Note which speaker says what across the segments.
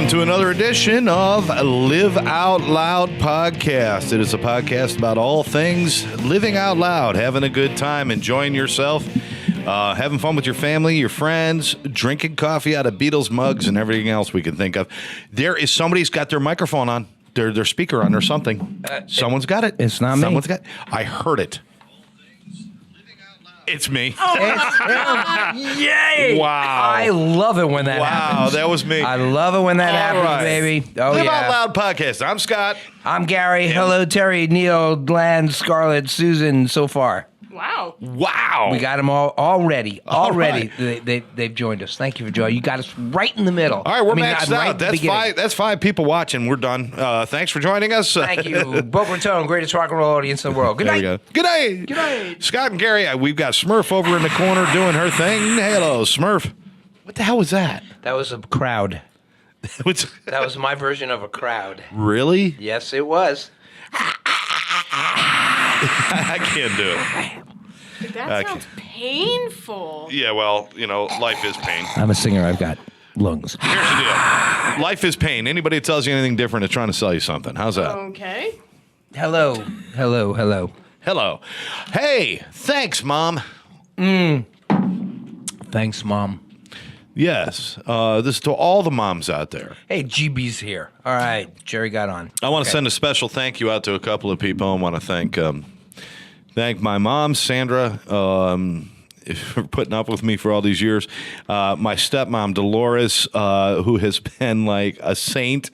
Speaker 1: to another edition of Live Out Loud Podcast. It is a podcast about all things living out loud, having a good time, enjoying yourself, having fun with your family, your friends, drinking coffee out of Beatles mugs, and everything else we can think of. There is somebody's got their microphone on, their speaker on, or something. Someone's got it.
Speaker 2: It's not me.
Speaker 1: Someone's got. I heard it. It's me.
Speaker 2: Yay!
Speaker 1: Wow.
Speaker 2: I love it when that happens.
Speaker 1: Wow, that was me.
Speaker 2: I love it when that happens,
Speaker 1: right.
Speaker 2: baby. Oh,
Speaker 1: Live
Speaker 2: yeah.
Speaker 1: Out Loud Podcast. I'm Scott.
Speaker 2: I'm Gary. Hello, Terry, Neil, Glenn, Scarlett, Susan, so far.
Speaker 3: Wow.
Speaker 1: Wow.
Speaker 2: We got them all already.
Speaker 1: All
Speaker 2: Already. They've joined us. Thank you for joining. You got us right in the middle.
Speaker 1: All right, we're maxed
Speaker 2: right
Speaker 1: out.
Speaker 2: at the beginning.
Speaker 1: That's five people watching. We're done. Thanks for joining us.
Speaker 2: Thank you. Boca Raton, greatest rock and roll audience in the world. Good
Speaker 1: There
Speaker 2: night.
Speaker 1: we go. Good night.
Speaker 2: Good night.
Speaker 1: Scott and Gary, we've got Smurf over in the corner doing her thing. Hello, Smurf. What the hell was that?
Speaker 2: That was a crowd.
Speaker 1: What's
Speaker 2: That was my version of a crowd.
Speaker 1: really?
Speaker 2: Yes, it was.
Speaker 1: I can't do it.
Speaker 3: That sounds painful.
Speaker 1: Yeah, well, life is pain.
Speaker 2: I'm a singer. I've got lungs.
Speaker 1: Here's the deal. Life is pain. Anybody that tells you anything different is trying to sell you something. How's that?
Speaker 3: Okay.
Speaker 2: Hello. Hello. Hello.
Speaker 1: Hello. Hey, thanks, Mom.
Speaker 2: Thanks, Mom.
Speaker 1: Yes. This is to all the moms out there.
Speaker 2: Hey, GB's here. All right. Jerry got on.
Speaker 1: I want to send a special thank you out to a couple of people. I want to thank my mom, Sandra, for putting up with me for all these years. My stepmom, Dolores, who has been like a saint.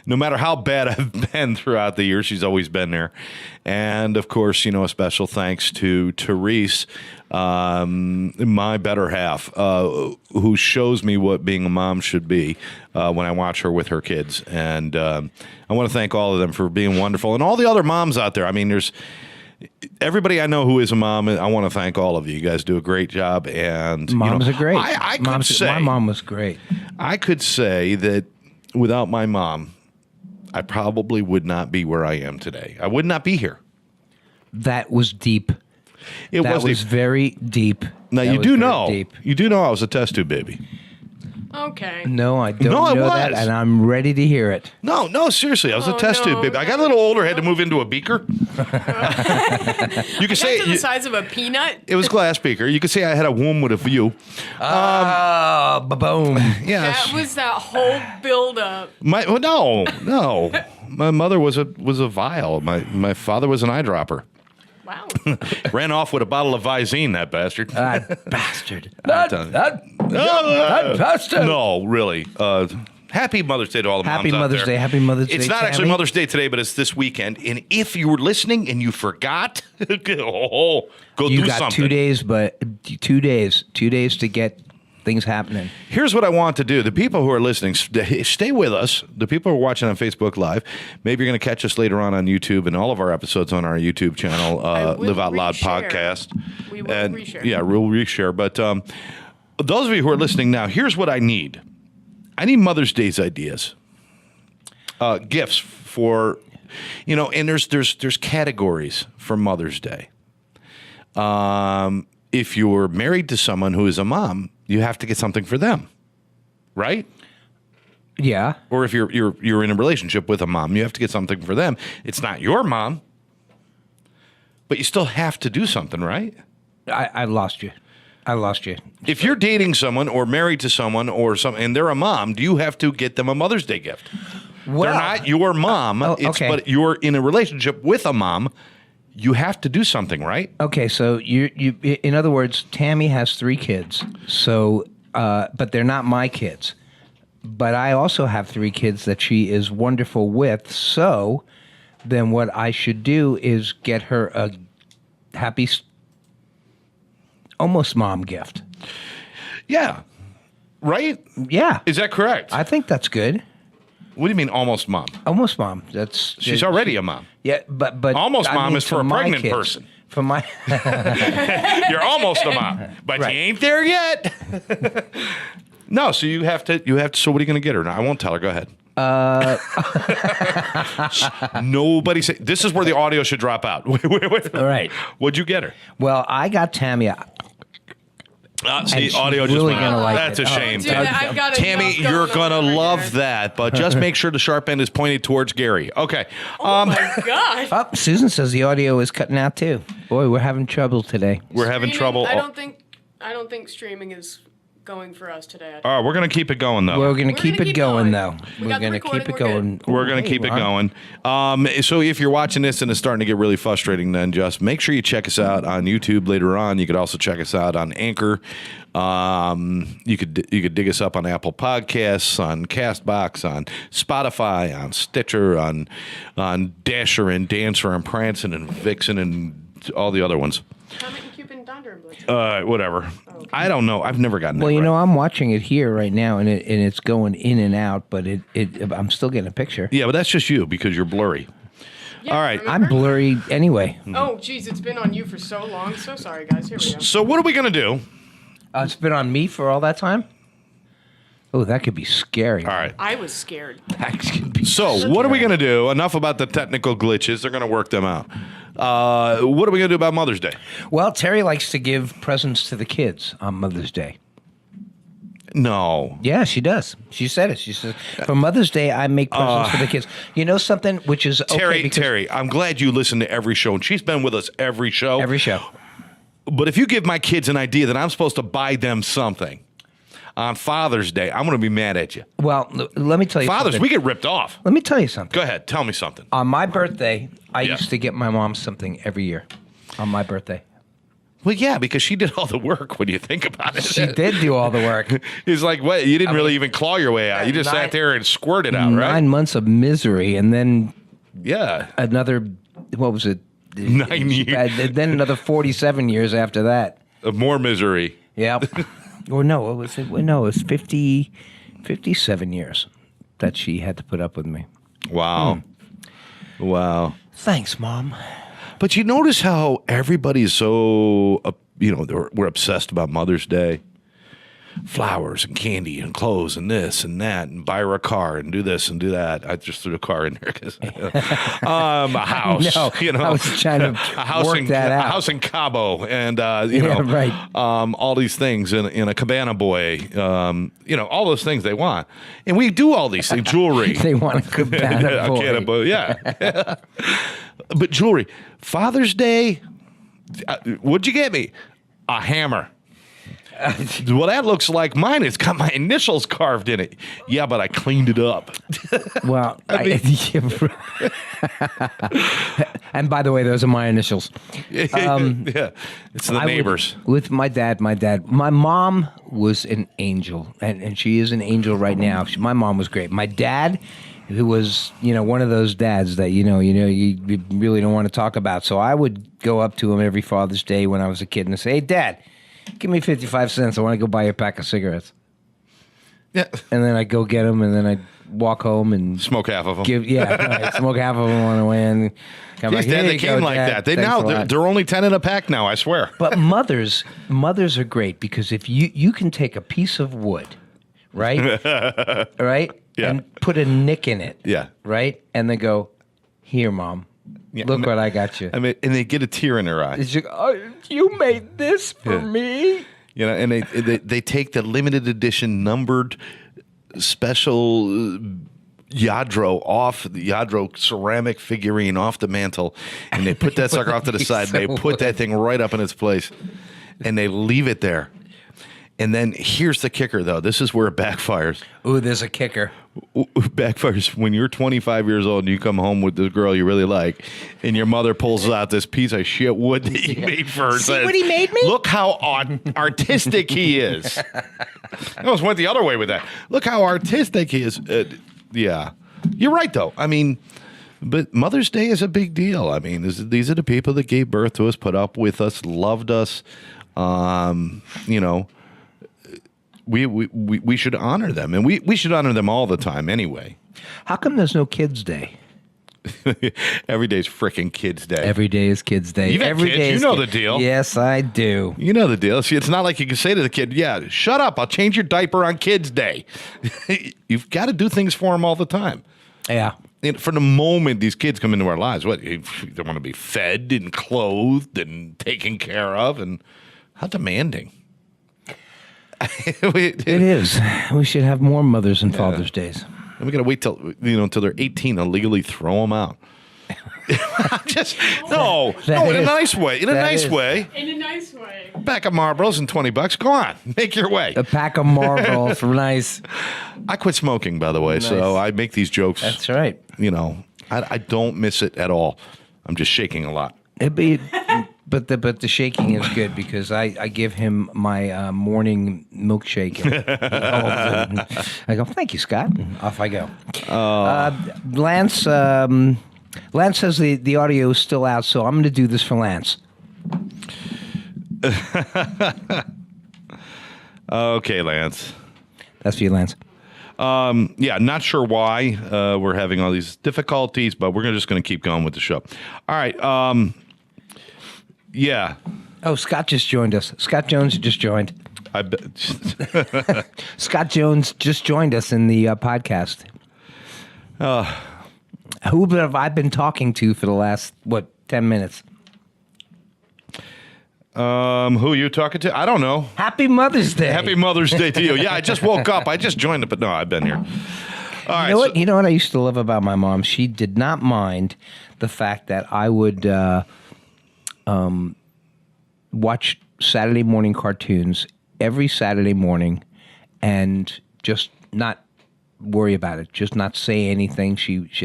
Speaker 1: No matter how bad I've been throughout the years, she's always been there. And, of course, a special thanks to Therese, my better half, who shows me what being a mom should be when I watch her with her kids. And I want to thank all of them for being wonderful. And all the other moms out there. I mean, there's everybody I know who is a mom. I want to thank all of you. You guys do a great job. And
Speaker 2: Moms are great.
Speaker 1: I could say,
Speaker 2: my mom was great.
Speaker 1: I could say that without my mom, I probably would not be where I am today. I would not be here.
Speaker 2: That was deep.
Speaker 1: It
Speaker 2: That was
Speaker 1: deep.
Speaker 2: very deep.
Speaker 1: Now
Speaker 2: That
Speaker 1: you
Speaker 2: was
Speaker 1: do
Speaker 2: very
Speaker 1: know.
Speaker 2: deep.
Speaker 1: You do know I was a test tube baby.
Speaker 3: Okay.
Speaker 2: No, I don't
Speaker 1: No, I
Speaker 2: know that,
Speaker 1: was.
Speaker 2: and I'm ready to hear it.
Speaker 1: No, seriously, I was a
Speaker 3: Oh,
Speaker 1: test tube
Speaker 3: no.
Speaker 1: baby. I got a little older, had to move into a beaker. You could say
Speaker 3: That's the size of a peanut.
Speaker 1: it was glass beaker. You could say I had a womb with a view.
Speaker 2: Boom.
Speaker 1: Yes.
Speaker 3: That was that whole buildup.
Speaker 1: No. My mother was a vial. My father was an eyedropper.
Speaker 3: Wow.
Speaker 1: Ran off with a bottle of Visine, that bastard.
Speaker 2: That bastard.
Speaker 1: I'm telling you.
Speaker 2: That bastard.
Speaker 1: No, really. Happy Mother's Day to all the
Speaker 2: Happy
Speaker 1: moms out
Speaker 2: Mother's
Speaker 1: there.
Speaker 2: Day. Happy Mother's Day,
Speaker 1: It's not actually
Speaker 2: Tammy.
Speaker 1: Mother's Day today, but it's this weekend. And if you were listening and you forgot, go
Speaker 2: You
Speaker 1: do
Speaker 2: got
Speaker 1: something.
Speaker 2: 2 days, but 2 days. 2 days to get things happening.
Speaker 1: Here's what I want to do. The people who are listening, stay with us. The people who are watching on Facebook Live, maybe you're going to catch us later on YouTube and all of our episodes on our YouTube channel,
Speaker 3: will
Speaker 1: Live Out Loud
Speaker 3: reshare.
Speaker 1: Podcast.
Speaker 3: We will reshare.
Speaker 1: Yeah, we'll reshare. But those of you who are listening now, here's what I need. I need Mother's Day's ideas. Gifts for, and there's categories for Mother's Day. If you're married to someone who is a mom, you have to get something for them, right?
Speaker 2: Yeah.
Speaker 1: Or if you're in a relationship with a mom, you have to get something for them. It's not your mom, but you still have to do something, right?
Speaker 2: I lost you.
Speaker 1: If you're dating someone or married to someone and they're a mom, do you have to get them a Mother's Day gift?
Speaker 2: Well,
Speaker 1: They're not your mom,
Speaker 2: okay.
Speaker 1: but you're in a relationship with a mom. You have to do something, right?
Speaker 2: Okay, so you in other words, Tammy has 3 kids. So but they're not my kids. But I also have 3 kids that she is wonderful with. So then what I should do is get her a happy almost mom gift.
Speaker 1: Yeah. Right?
Speaker 2: Yeah.
Speaker 1: Is that correct?
Speaker 2: I think that's good.
Speaker 1: What do you mean almost mom?
Speaker 2: Almost mom. That's
Speaker 1: She's already a mom.
Speaker 2: Yeah, but
Speaker 1: Almost
Speaker 2: I
Speaker 1: mom
Speaker 2: mean,
Speaker 1: is for a
Speaker 2: my
Speaker 1: pregnant
Speaker 2: kids.
Speaker 1: person.
Speaker 2: For my
Speaker 1: You're almost a mom, but
Speaker 2: Right.
Speaker 1: you ain't there yet. No, so you have to. So what are you going to get her? No, I won't tell her. Go ahead. Nobody say. This is where the audio should drop out. Wait.
Speaker 2: All right.
Speaker 1: What'd you get her?
Speaker 2: Well, I got Tammy
Speaker 1: See,
Speaker 2: she's
Speaker 1: audio just
Speaker 2: really
Speaker 1: went
Speaker 2: gonna
Speaker 1: out.
Speaker 2: like
Speaker 1: That's
Speaker 2: it.
Speaker 1: a shame.
Speaker 3: Dude, I've got
Speaker 1: Tammy,
Speaker 3: enough
Speaker 1: you're
Speaker 3: going
Speaker 1: going to
Speaker 3: on over
Speaker 1: love
Speaker 3: here.
Speaker 1: that, but just make sure the sharp end is pointed towards Gary. Okay.
Speaker 3: Oh my God.
Speaker 2: Oh, Susan says the audio is cutting out too. Boy, we're having trouble today.
Speaker 1: We're having
Speaker 3: Streaming,
Speaker 1: trouble.
Speaker 3: I don't think streaming is going for us today.
Speaker 1: All right, we're going to keep it going, though.
Speaker 2: We're going to
Speaker 3: We're
Speaker 2: keep
Speaker 3: gonna
Speaker 2: it
Speaker 3: keep
Speaker 2: going,
Speaker 3: going.
Speaker 2: though.
Speaker 3: We
Speaker 2: We're
Speaker 3: got the
Speaker 2: going to keep
Speaker 3: recording,
Speaker 2: it
Speaker 3: we're
Speaker 2: going.
Speaker 1: We're going to keep it going. So if you're watching this and it's starting to get really frustrating, then just make sure you check us out on YouTube later on. You could also check us out on Anchor. You could dig us up on Apple Podcasts, on Castbox, on Spotify, on Stitcher, on Dasher and Dancer and Prancing and Vixen and all the other ones.
Speaker 3: Comet and Cupid and Thunder and Blitz.
Speaker 1: Whatever. I don't know. I've never gotten.
Speaker 2: Well,
Speaker 1: it
Speaker 2: you
Speaker 1: right.
Speaker 2: know, I'm watching it here right now, and it's going in and out, but I'm still getting a picture.
Speaker 1: Yeah, but that's just you because you're blurry.
Speaker 3: Yeah,
Speaker 1: all right.
Speaker 2: I'm
Speaker 3: remember?
Speaker 2: blurry anyway.
Speaker 3: Oh, geez, it's been on you for so long. So sorry, guys. Here we go.
Speaker 1: So what are we gonna do?
Speaker 2: It's been on me for all that time? Oh, that could be scary.
Speaker 1: All right.
Speaker 3: I was scared.
Speaker 2: That could be
Speaker 1: So what are we gonna do? Enough about the technical glitches. They're gonna work them out. What are we gonna do about Mother's Day?
Speaker 2: Well, Terry likes to give presents to the kids on Mother's Day.
Speaker 1: No.
Speaker 2: Yeah, she does. She said it. She says, for Mother's Day, I make presents for the kids. You know something, which is okay
Speaker 1: Terry,
Speaker 2: because
Speaker 1: Terry, I'm glad you listen to every show, and she's been with us every show.
Speaker 2: every show.
Speaker 1: But if you give my kids an idea that I'm supposed to buy them something on Father's Day, I'm going to be mad at you.
Speaker 2: Well, let me tell you
Speaker 1: Fathers,
Speaker 2: something.
Speaker 1: we get ripped off.
Speaker 2: Let me tell you something.
Speaker 1: Go ahead, tell me something.
Speaker 2: On my birthday, I
Speaker 1: Yeah.
Speaker 2: used to get my mom something every year on my birthday.
Speaker 1: Well, yeah, because she did all the work when you think about it.
Speaker 2: She did do all the work.
Speaker 1: He's like, what? You didn't really even claw your way out. You just
Speaker 2: 9
Speaker 1: sat there and squirted out, right?
Speaker 2: 9 months of misery, and then
Speaker 1: Yeah.
Speaker 2: another, what was it?
Speaker 1: 9 years.
Speaker 2: Then another 47 years after that.
Speaker 1: More misery.
Speaker 2: Yep. Or no, what was it? No, it was 57 years that she had to put up with me.
Speaker 1: Wow. Wow.
Speaker 2: Thanks, Mom.
Speaker 1: But you notice how everybody's so, we're obsessed about Mother's Day. Flowers and candy and clothes and this and that and buy her a car and do this and do that. I just threw a car in there because a house.
Speaker 2: No, I was trying to
Speaker 1: a house
Speaker 2: work that out.
Speaker 1: A house in Cabo and
Speaker 2: right.
Speaker 1: all these things in a Cabana Boy. All those things they want, and we do all these things. Jewelry.
Speaker 2: They want a cabana boy.
Speaker 1: Cabana Boy, yeah. But jewelry. Father's Day. What'd you get me? A hammer. Well, that looks like mine. It's got my initials carved in it. Yeah, but I cleaned it up.
Speaker 2: Well, and by the way, those are my initials.
Speaker 1: Yeah, it's the neighbors.
Speaker 2: With my dad. My mom was an angel, and she is an angel right now. My mom was great. My dad, who was, one of those dads that, you really don't want to talk about. So I would go up to him every Father's Day when I was a kid and say, "Hey, Dad, give me 55 cents. I want to go buy you a pack of cigarettes."
Speaker 1: Yeah,
Speaker 2: And then I'd go get them, and then I'd walk home and
Speaker 1: smoke half of them.
Speaker 2: smoke half of them on the way in. Come
Speaker 1: Jeez,
Speaker 2: back,
Speaker 1: Dad,
Speaker 2: "Here
Speaker 1: they
Speaker 2: you
Speaker 1: came
Speaker 2: go,
Speaker 1: like
Speaker 2: Dad.
Speaker 1: that.
Speaker 2: Thanks a
Speaker 1: They're
Speaker 2: lot."
Speaker 1: only 10 in a pack now. I swear.
Speaker 2: But mothers are great because if you can take a piece of wood, right, right,
Speaker 1: Yeah.
Speaker 2: and put a nick in it,
Speaker 1: Yeah.
Speaker 2: right, and then go, "Here, Mom, look what I got you."
Speaker 1: I mean, and they get a tear in their eye.
Speaker 2: It's just, "Oh, you made this for me."
Speaker 1: And they take the limited edition numbered special Yadro off the Yadro ceramic figurine off the mantle, and they put that sucker off to the side. And they put that thing right up in its place, and they leave it there. And then here's the kicker, though. This is where it backfires.
Speaker 2: Ooh, there's a kicker.
Speaker 1: Backfires when you're 25 years old and you come home with this girl you really like, and your mother pulls out this piece of shit wood that you made for her. and
Speaker 2: See
Speaker 1: says,
Speaker 2: what he made me?
Speaker 1: Look how artistic he is. I almost went the other way with that. Look how artistic he is. Yeah, you're right though. I mean, but Mother's Day is a big deal. I mean, these are the people that gave birth to us, put up with us, loved us. We should honor them, and we should honor them all the time anyway.
Speaker 2: How come there's no Kids Day?
Speaker 1: Every day's frickin' Kids Day.
Speaker 2: Every day is Kids Day.
Speaker 1: You've had
Speaker 2: Every
Speaker 1: kids,
Speaker 2: day
Speaker 1: you
Speaker 2: is
Speaker 1: know the deal.
Speaker 2: Yes, I do.
Speaker 1: You know the deal. See, it's not like you can say to the kid, yeah, shut up, I'll change your diaper on Kids Day. You've got to do things for them all the time.
Speaker 2: Yeah.
Speaker 1: And for the moment these kids come into our lives, they want to be fed and clothed and taken care of, and how demanding.
Speaker 2: It is. We should have more Mother's and Father's Days.
Speaker 1: And we got to wait till they're 18 to legally throw them out. No, in a nice way. In a nice way.
Speaker 3: In a nice way.
Speaker 1: Pack of Marlboros and $20. Go on, make your way.
Speaker 2: A pack of Marlboros, nice.
Speaker 1: I quit smoking, by the way, so I make these jokes.
Speaker 2: That's right.
Speaker 1: I don't miss it at all. I'm just shaking a lot.
Speaker 2: But the shaking is good because I give him my morning milkshake. And I go, thank you, Scott. And off I go. Lance says the audio is still out, so I'm going to do this for Lance.
Speaker 1: Okay, Lance.
Speaker 2: That's for you, Lance.
Speaker 1: Not sure why we're having all these difficulties, but we're just going to keep going with the show. All right. Yeah.
Speaker 2: Oh, Scott just joined us. Scott Jones just joined.
Speaker 1: I bet.
Speaker 2: Scott Jones just joined us in the podcast. Who have I been talking to for the last, 10 minutes?
Speaker 1: Who are you talking to? I don't know.
Speaker 2: Happy Mother's Day.
Speaker 1: Happy Mother's Day to you. Yeah, I just woke up. I just joined it, but no, I've been here. All right.
Speaker 2: You know what I used to love about my mom? She did not mind the fact that I would watch Saturday morning cartoons every Saturday morning and just not worry about it, just not say anything.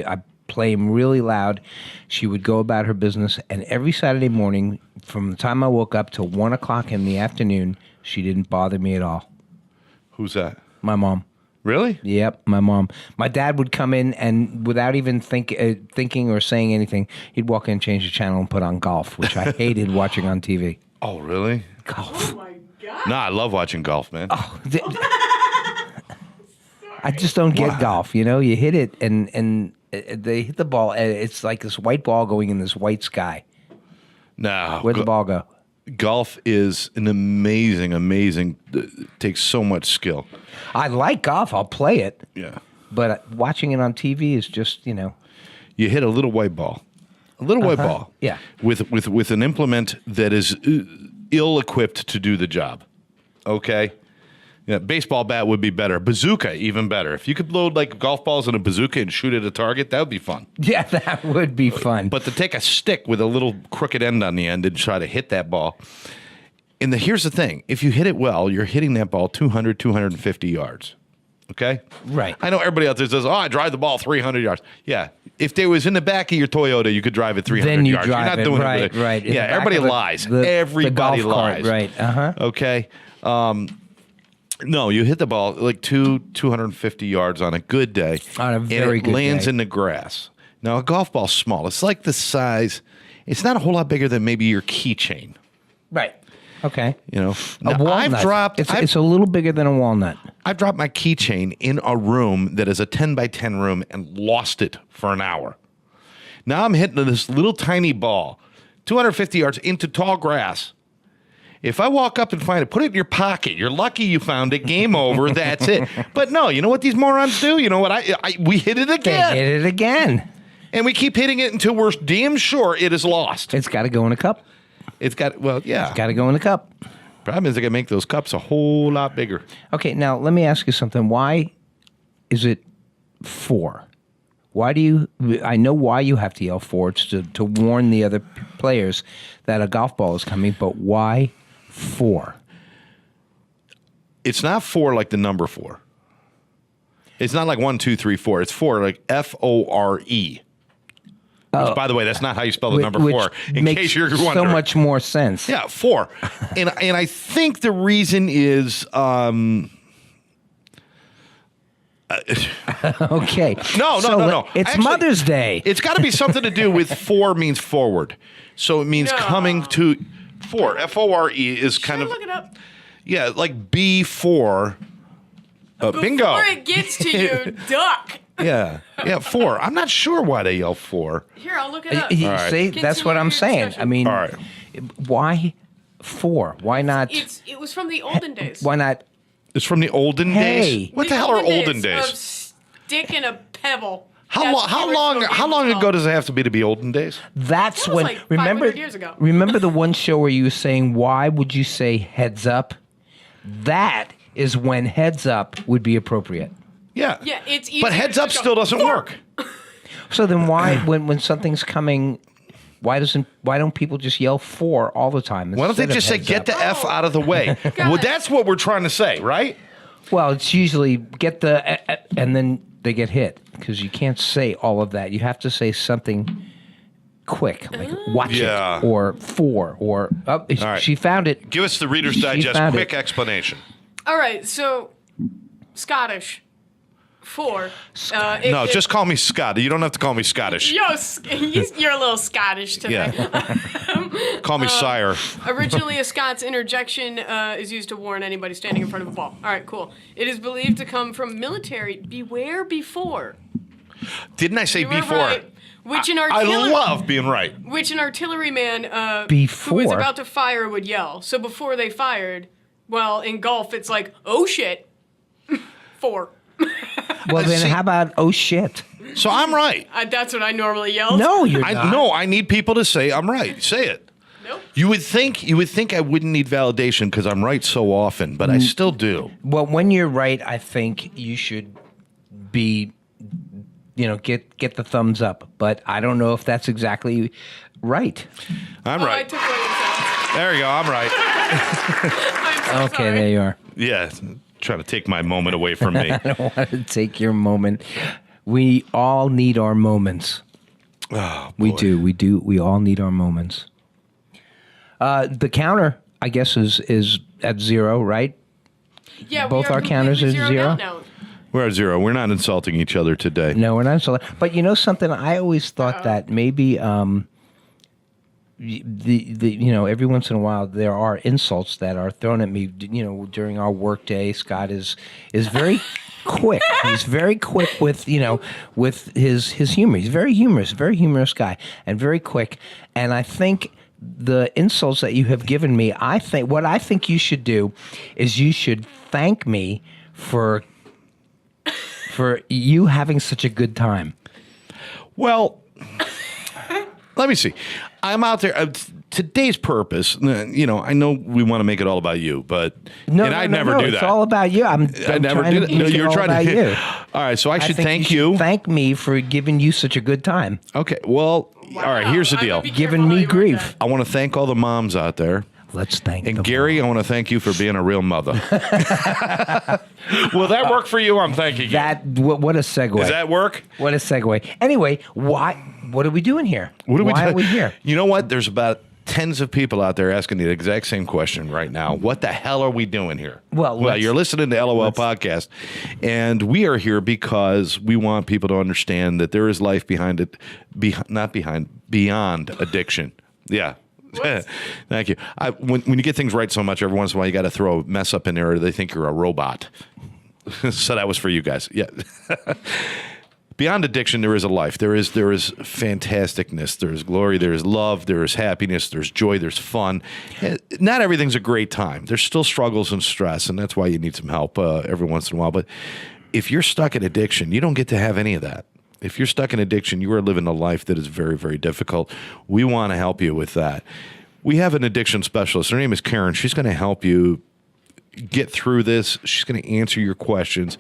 Speaker 2: I play them really loud. She would go about her business, and every Saturday morning, from the time I woke up till 1 o'clock in the afternoon, she didn't bother me at all.
Speaker 1: Who's that?
Speaker 2: My mom.
Speaker 1: Really?
Speaker 2: Yep, my mom. My dad would come in, and without even thinking or saying anything, he'd walk in, change the channel, and put on golf, which I hated watching on TV.
Speaker 1: Oh, really?
Speaker 2: Golf.
Speaker 3: Oh my God.
Speaker 1: No, I love watching golf, man.
Speaker 2: Oh, I just don't get golf. You hit it, and they hit the ball, and it's like this white ball going in this white sky.
Speaker 1: No.
Speaker 2: Where'd the ball go?
Speaker 1: Golf is an amazing, takes so much skill.
Speaker 2: I like golf. I'll play it.
Speaker 1: Yeah.
Speaker 2: But watching it on TV is just,
Speaker 1: You hit a little white ball. A little white ball.
Speaker 2: Yeah.
Speaker 1: With an implement that is ill-equipped to do the job. Okay? Yeah, baseball bat would be better. Bazooka, even better. If you could load like golf balls in a bazooka and shoot at a target, that would be fun.
Speaker 2: Yeah, that would be fun.
Speaker 1: But to take a stick with a little crooked end on the end and try to hit that ball. And here's the thing. If you hit it well, you're hitting that ball 200, 250 yards. Okay?
Speaker 2: Right.
Speaker 1: I know everybody out there says, I drive the ball 300 yards. Yeah. If it was in the back of your Toyota, you could drive it 300
Speaker 2: then you
Speaker 1: yards.
Speaker 2: drive
Speaker 1: You're not
Speaker 2: it.
Speaker 1: doing
Speaker 2: Right,
Speaker 1: it with it.
Speaker 2: right.
Speaker 1: Yeah, everybody lies. Everybody
Speaker 2: the golf
Speaker 1: lies.
Speaker 2: Cart, right. Uh-huh.
Speaker 1: Okay? No, you hit the ball like 250 yards on a good day.
Speaker 2: On a very good day.
Speaker 1: And it lands in the grass. Now, a golf ball's small. It's like the size. It's not a whole lot bigger than maybe your keychain.
Speaker 2: Right. Okay.
Speaker 1: Now,
Speaker 2: A walnut. It's a little bigger than a walnut.
Speaker 1: I've dropped my keychain in a room that is a 10 by 10 room and lost it for an hour. Now I'm hitting this little tiny ball, 250 yards into tall grass. If I walk up and find it, put it in your pocket. You're lucky you found it. Game over. That's it. But no, you know what these morons do? You know what? We hit it again.
Speaker 2: They hit it again.
Speaker 1: And we keep hitting it until we're damn sure it is lost.
Speaker 2: It's got to go in a cup.
Speaker 1: It's got
Speaker 2: to go in a cup.
Speaker 1: Problem is, I got to make those cups a whole lot bigger.
Speaker 2: Okay, now let me ask you something. Why is it 4? Why do you? I know why you have to yell 4. It's to warn the other players that a golf ball is coming. But why 4?
Speaker 1: It's not 4 like the number 4. It's not like 1, 2, 3, 4. It's 4 like FORE. Which, by the way, that's not how you spell the number 4. In case you're wondering,
Speaker 2: so much more sense.
Speaker 1: Yeah, 4. and I think the reason is
Speaker 2: okay.
Speaker 1: No.
Speaker 2: It's
Speaker 1: Actually,
Speaker 2: Mother's Day.
Speaker 1: It's got to be something to do with 4 means forward. So it means coming to 4. FORE is kind of.
Speaker 3: Look it up.
Speaker 1: Yeah, like B4. Bingo.
Speaker 3: Before it gets to you, duck.
Speaker 1: Yeah, 4. I'm not sure why they yell 4.
Speaker 3: Here, I'll look it up.
Speaker 1: right.
Speaker 2: See, that's what I'm saying.
Speaker 3: Discussion.
Speaker 2: I mean,
Speaker 1: All right.
Speaker 2: why 4? Why not?
Speaker 3: It was from the olden days.
Speaker 2: Why not?
Speaker 1: It's from the olden days. What the hell are olden
Speaker 3: Of
Speaker 1: days?
Speaker 3: stick and a pebble.
Speaker 1: How long ago does it have to be olden days?
Speaker 2: That's
Speaker 3: That was
Speaker 2: when.
Speaker 3: like
Speaker 2: remember
Speaker 3: 500 years ago.
Speaker 2: Remember the one show where you were saying, "Why would you say heads up?" That is when heads up would be appropriate.
Speaker 1: Yeah.
Speaker 3: Yeah, it's easy.
Speaker 1: But heads up still doesn't work.
Speaker 2: So then why, when something's coming, why don't people just yell 4 all the time?
Speaker 1: Why don't they
Speaker 2: instead of
Speaker 1: just say,
Speaker 2: heads
Speaker 1: get
Speaker 2: up?
Speaker 1: the F out of the way? Well, that's what we're trying to say, right?
Speaker 2: Well, it's usually get the, and then they get hit because you can't say all of that. You have to say something quick, like watch
Speaker 1: Yeah.
Speaker 2: it, or 4, or
Speaker 1: right.
Speaker 2: she found it.
Speaker 1: Give us the Reader's
Speaker 2: She
Speaker 1: Digest
Speaker 2: found
Speaker 1: quick
Speaker 2: it.
Speaker 1: explanation.
Speaker 3: All right, so Scottish. 4.
Speaker 1: No, just call me Scott. You don't have to call me Scottish.
Speaker 3: You're a little Scottish today.
Speaker 1: Yeah. Call me sire.
Speaker 3: Originally, a Scots interjection is used to warn anybody standing in front of a ball. All right, cool. It is believed to come from military. Beware before.
Speaker 1: Didn't I say
Speaker 3: You were
Speaker 1: before?
Speaker 3: right. Which an
Speaker 1: I
Speaker 3: artillery,
Speaker 1: love being right.
Speaker 3: which an artilleryman who was
Speaker 2: Before?
Speaker 3: about to fire would yell. So before they fired, well, in golf, it's like, oh shit, 4.
Speaker 2: Well, then
Speaker 1: See-
Speaker 2: how about oh shit?
Speaker 1: So I'm right.
Speaker 3: That's what I normally yell.
Speaker 2: No, you're not.
Speaker 1: I need people to say I'm right. Say it.
Speaker 3: Nope.
Speaker 1: You would think I wouldn't need validation because I'm right so often, but I still do.
Speaker 2: Well, when you're right, I think you should be, get the thumbs up. But I don't know if that's exactly right.
Speaker 1: I'm
Speaker 3: Oh, I
Speaker 1: right.
Speaker 3: took what you said.
Speaker 1: There you go. I'm right.
Speaker 3: I'm so
Speaker 2: Okay,
Speaker 3: sorry.
Speaker 2: there you are.
Speaker 1: Yeah. Trying to take my moment away from me.
Speaker 2: I don't want to take your moment. We all need our moments.
Speaker 1: Oh,
Speaker 2: We
Speaker 1: boy.
Speaker 2: do. We do. We all need our moments. The counter, I guess, is at 0, right?
Speaker 3: Yeah,
Speaker 2: Both
Speaker 3: we are
Speaker 2: our counters
Speaker 3: completely
Speaker 2: are
Speaker 3: zeroed
Speaker 2: 0?
Speaker 3: out now.
Speaker 1: We're at 0. We're not insulting each other today.
Speaker 2: No, we're not. But you know something? I always thought that maybe every once in a while there are insults that are thrown at me. During our work day, Scott is very quick. He's very quick with his humor. He's very humorous guy, and very quick. And I think the insults that you have given me, what I think you should do is you should thank me for you having such a good time.
Speaker 1: Well, let me see. I'm out there. Today's purpose, I know we want to make it all about you, but I never do that.
Speaker 2: It's all about you. I'm
Speaker 1: I never
Speaker 2: trying
Speaker 1: do
Speaker 2: to
Speaker 1: that.
Speaker 2: make
Speaker 1: No,
Speaker 2: it
Speaker 1: you're
Speaker 2: all
Speaker 1: trying
Speaker 2: about
Speaker 1: to.
Speaker 2: you.
Speaker 1: All right, so I should
Speaker 2: think
Speaker 1: thank
Speaker 2: you.
Speaker 1: you.
Speaker 2: Should thank me for giving you such a good time.
Speaker 1: Okay. Well, all right. Here's the
Speaker 3: I would
Speaker 1: deal.
Speaker 3: be
Speaker 2: Giving
Speaker 3: careful how
Speaker 2: me
Speaker 3: you word
Speaker 2: grief.
Speaker 3: that.
Speaker 1: I want to thank all the moms out there.
Speaker 2: Let's thank
Speaker 1: And
Speaker 2: them.
Speaker 1: Gary, I want to thank you for being a real mother. Will that work for you? I'm thanking you.
Speaker 2: What a segue.
Speaker 1: Does that work?
Speaker 2: What a segue. Anyway, why? What are we doing here? Why are we here?
Speaker 1: You know what? There's about tens of people out there asking the exact same question right now. What the hell are we doing here?
Speaker 2: Well,
Speaker 1: you're listening to LOL Podcast, and we are here because we want people to understand that there is life behind it, beyond addiction. Yeah. Thank you. When you get things right so much, every once in a while you got to throw a mess up in there, or they think you're a robot. So that was for you guys. Yeah. Beyond addiction, there is a life. There is fantasticness. There is glory. There is love. There is happiness. There's joy. There's fun. Not everything's a great time. There's still struggles and stress, and that's why you need some help every once in a while. But if you're stuck in addiction, you don't get to have any of that. If you're stuck in addiction, you are living a life that is very, very difficult. We want to help you with that. We have an addiction specialist. Her name is Karen. She's going to help you get through this. She's going to answer your questions,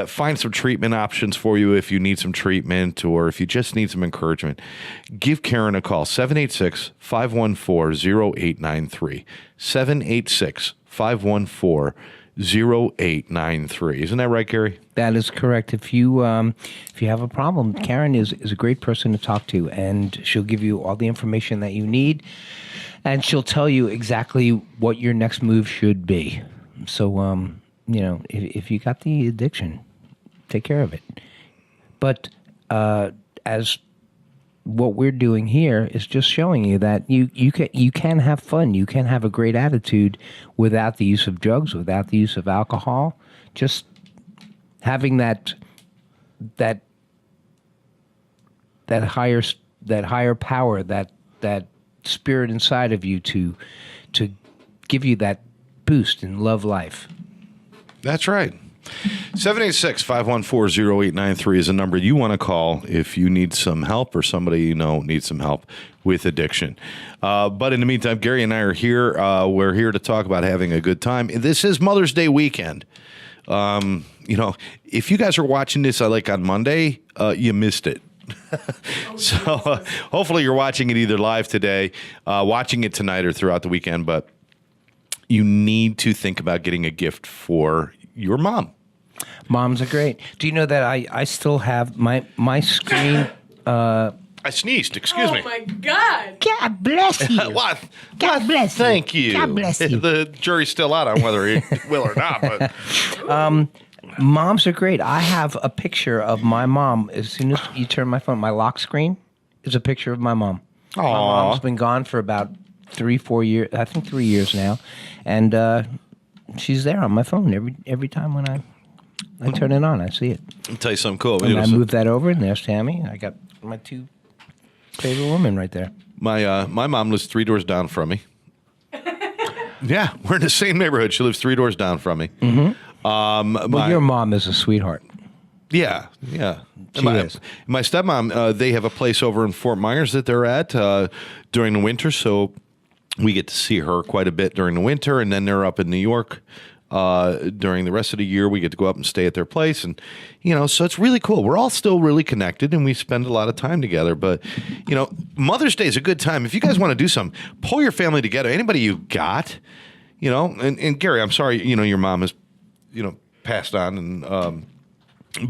Speaker 1: find some treatment options for you if you need some treatment or if you just need some encouragement. Give Karen a call, 786-514-0893, 786-514-0893. Isn't that right, Gary?
Speaker 2: That is correct. If you have a problem, Karen is a great person to talk to, and she'll give you all the information that you need, and she'll tell you exactly what your next move should be. So, if you got the addiction, take care of it. But as what we're doing here is just showing you that you can have fun, you can have a great attitude without the use of drugs, without the use of alcohol. Just having that higher power, that spirit inside of you to give you that boost and love life.
Speaker 1: That's right. 786-514-0893 is a number you want to call if you need some help or somebody you know needs some help with addiction. But in the meantime, Gary and I are here. We're here to talk about having a good time. This is Mother's Day weekend. If you guys are watching this like on Monday, you missed it. So hopefully you're watching it either live today, watching it tonight, or throughout the weekend. But you need to think about getting a gift for your mom.
Speaker 2: Moms are great. Do you know that I still have my screen?
Speaker 1: I sneezed. Excuse me.
Speaker 3: Oh my God.
Speaker 2: God bless you.
Speaker 1: What?
Speaker 2: God bless you.
Speaker 1: Thank you.
Speaker 2: God bless you.
Speaker 1: The jury's still out on whether he will or not. But
Speaker 2: Moms are great. I have a picture of my mom. As soon as you turn my phone, my lock screen is a picture of my mom. My mom's been gone for about 3-4 years. I think 3 years now, and she's there on my phone every time when I turn it on. I see it.
Speaker 1: I'll tell you something cool.
Speaker 2: And I move that over, and there's Tammy. I got my two favorite women right there.
Speaker 1: My mom lives 3 doors down from me. Yeah, we're in the same neighborhood. She lives 3 doors down from me.
Speaker 2: Well, your mom is a sweetheart.
Speaker 1: Yeah.
Speaker 2: She is.
Speaker 1: My stepmom, they have a place over in Fort Myers that they're at during the winter, so we get to see her quite a bit during the winter, and then they're up in New York during the rest of the year. We get to go up and stay at their place, and so it's really cool. We're all still really connected, and we spend a lot of time together. But Mother's Day is a good time if you guys want to do something. Pull your family together. Anybody you got, and Gary, I'm sorry, your mom is passed on, and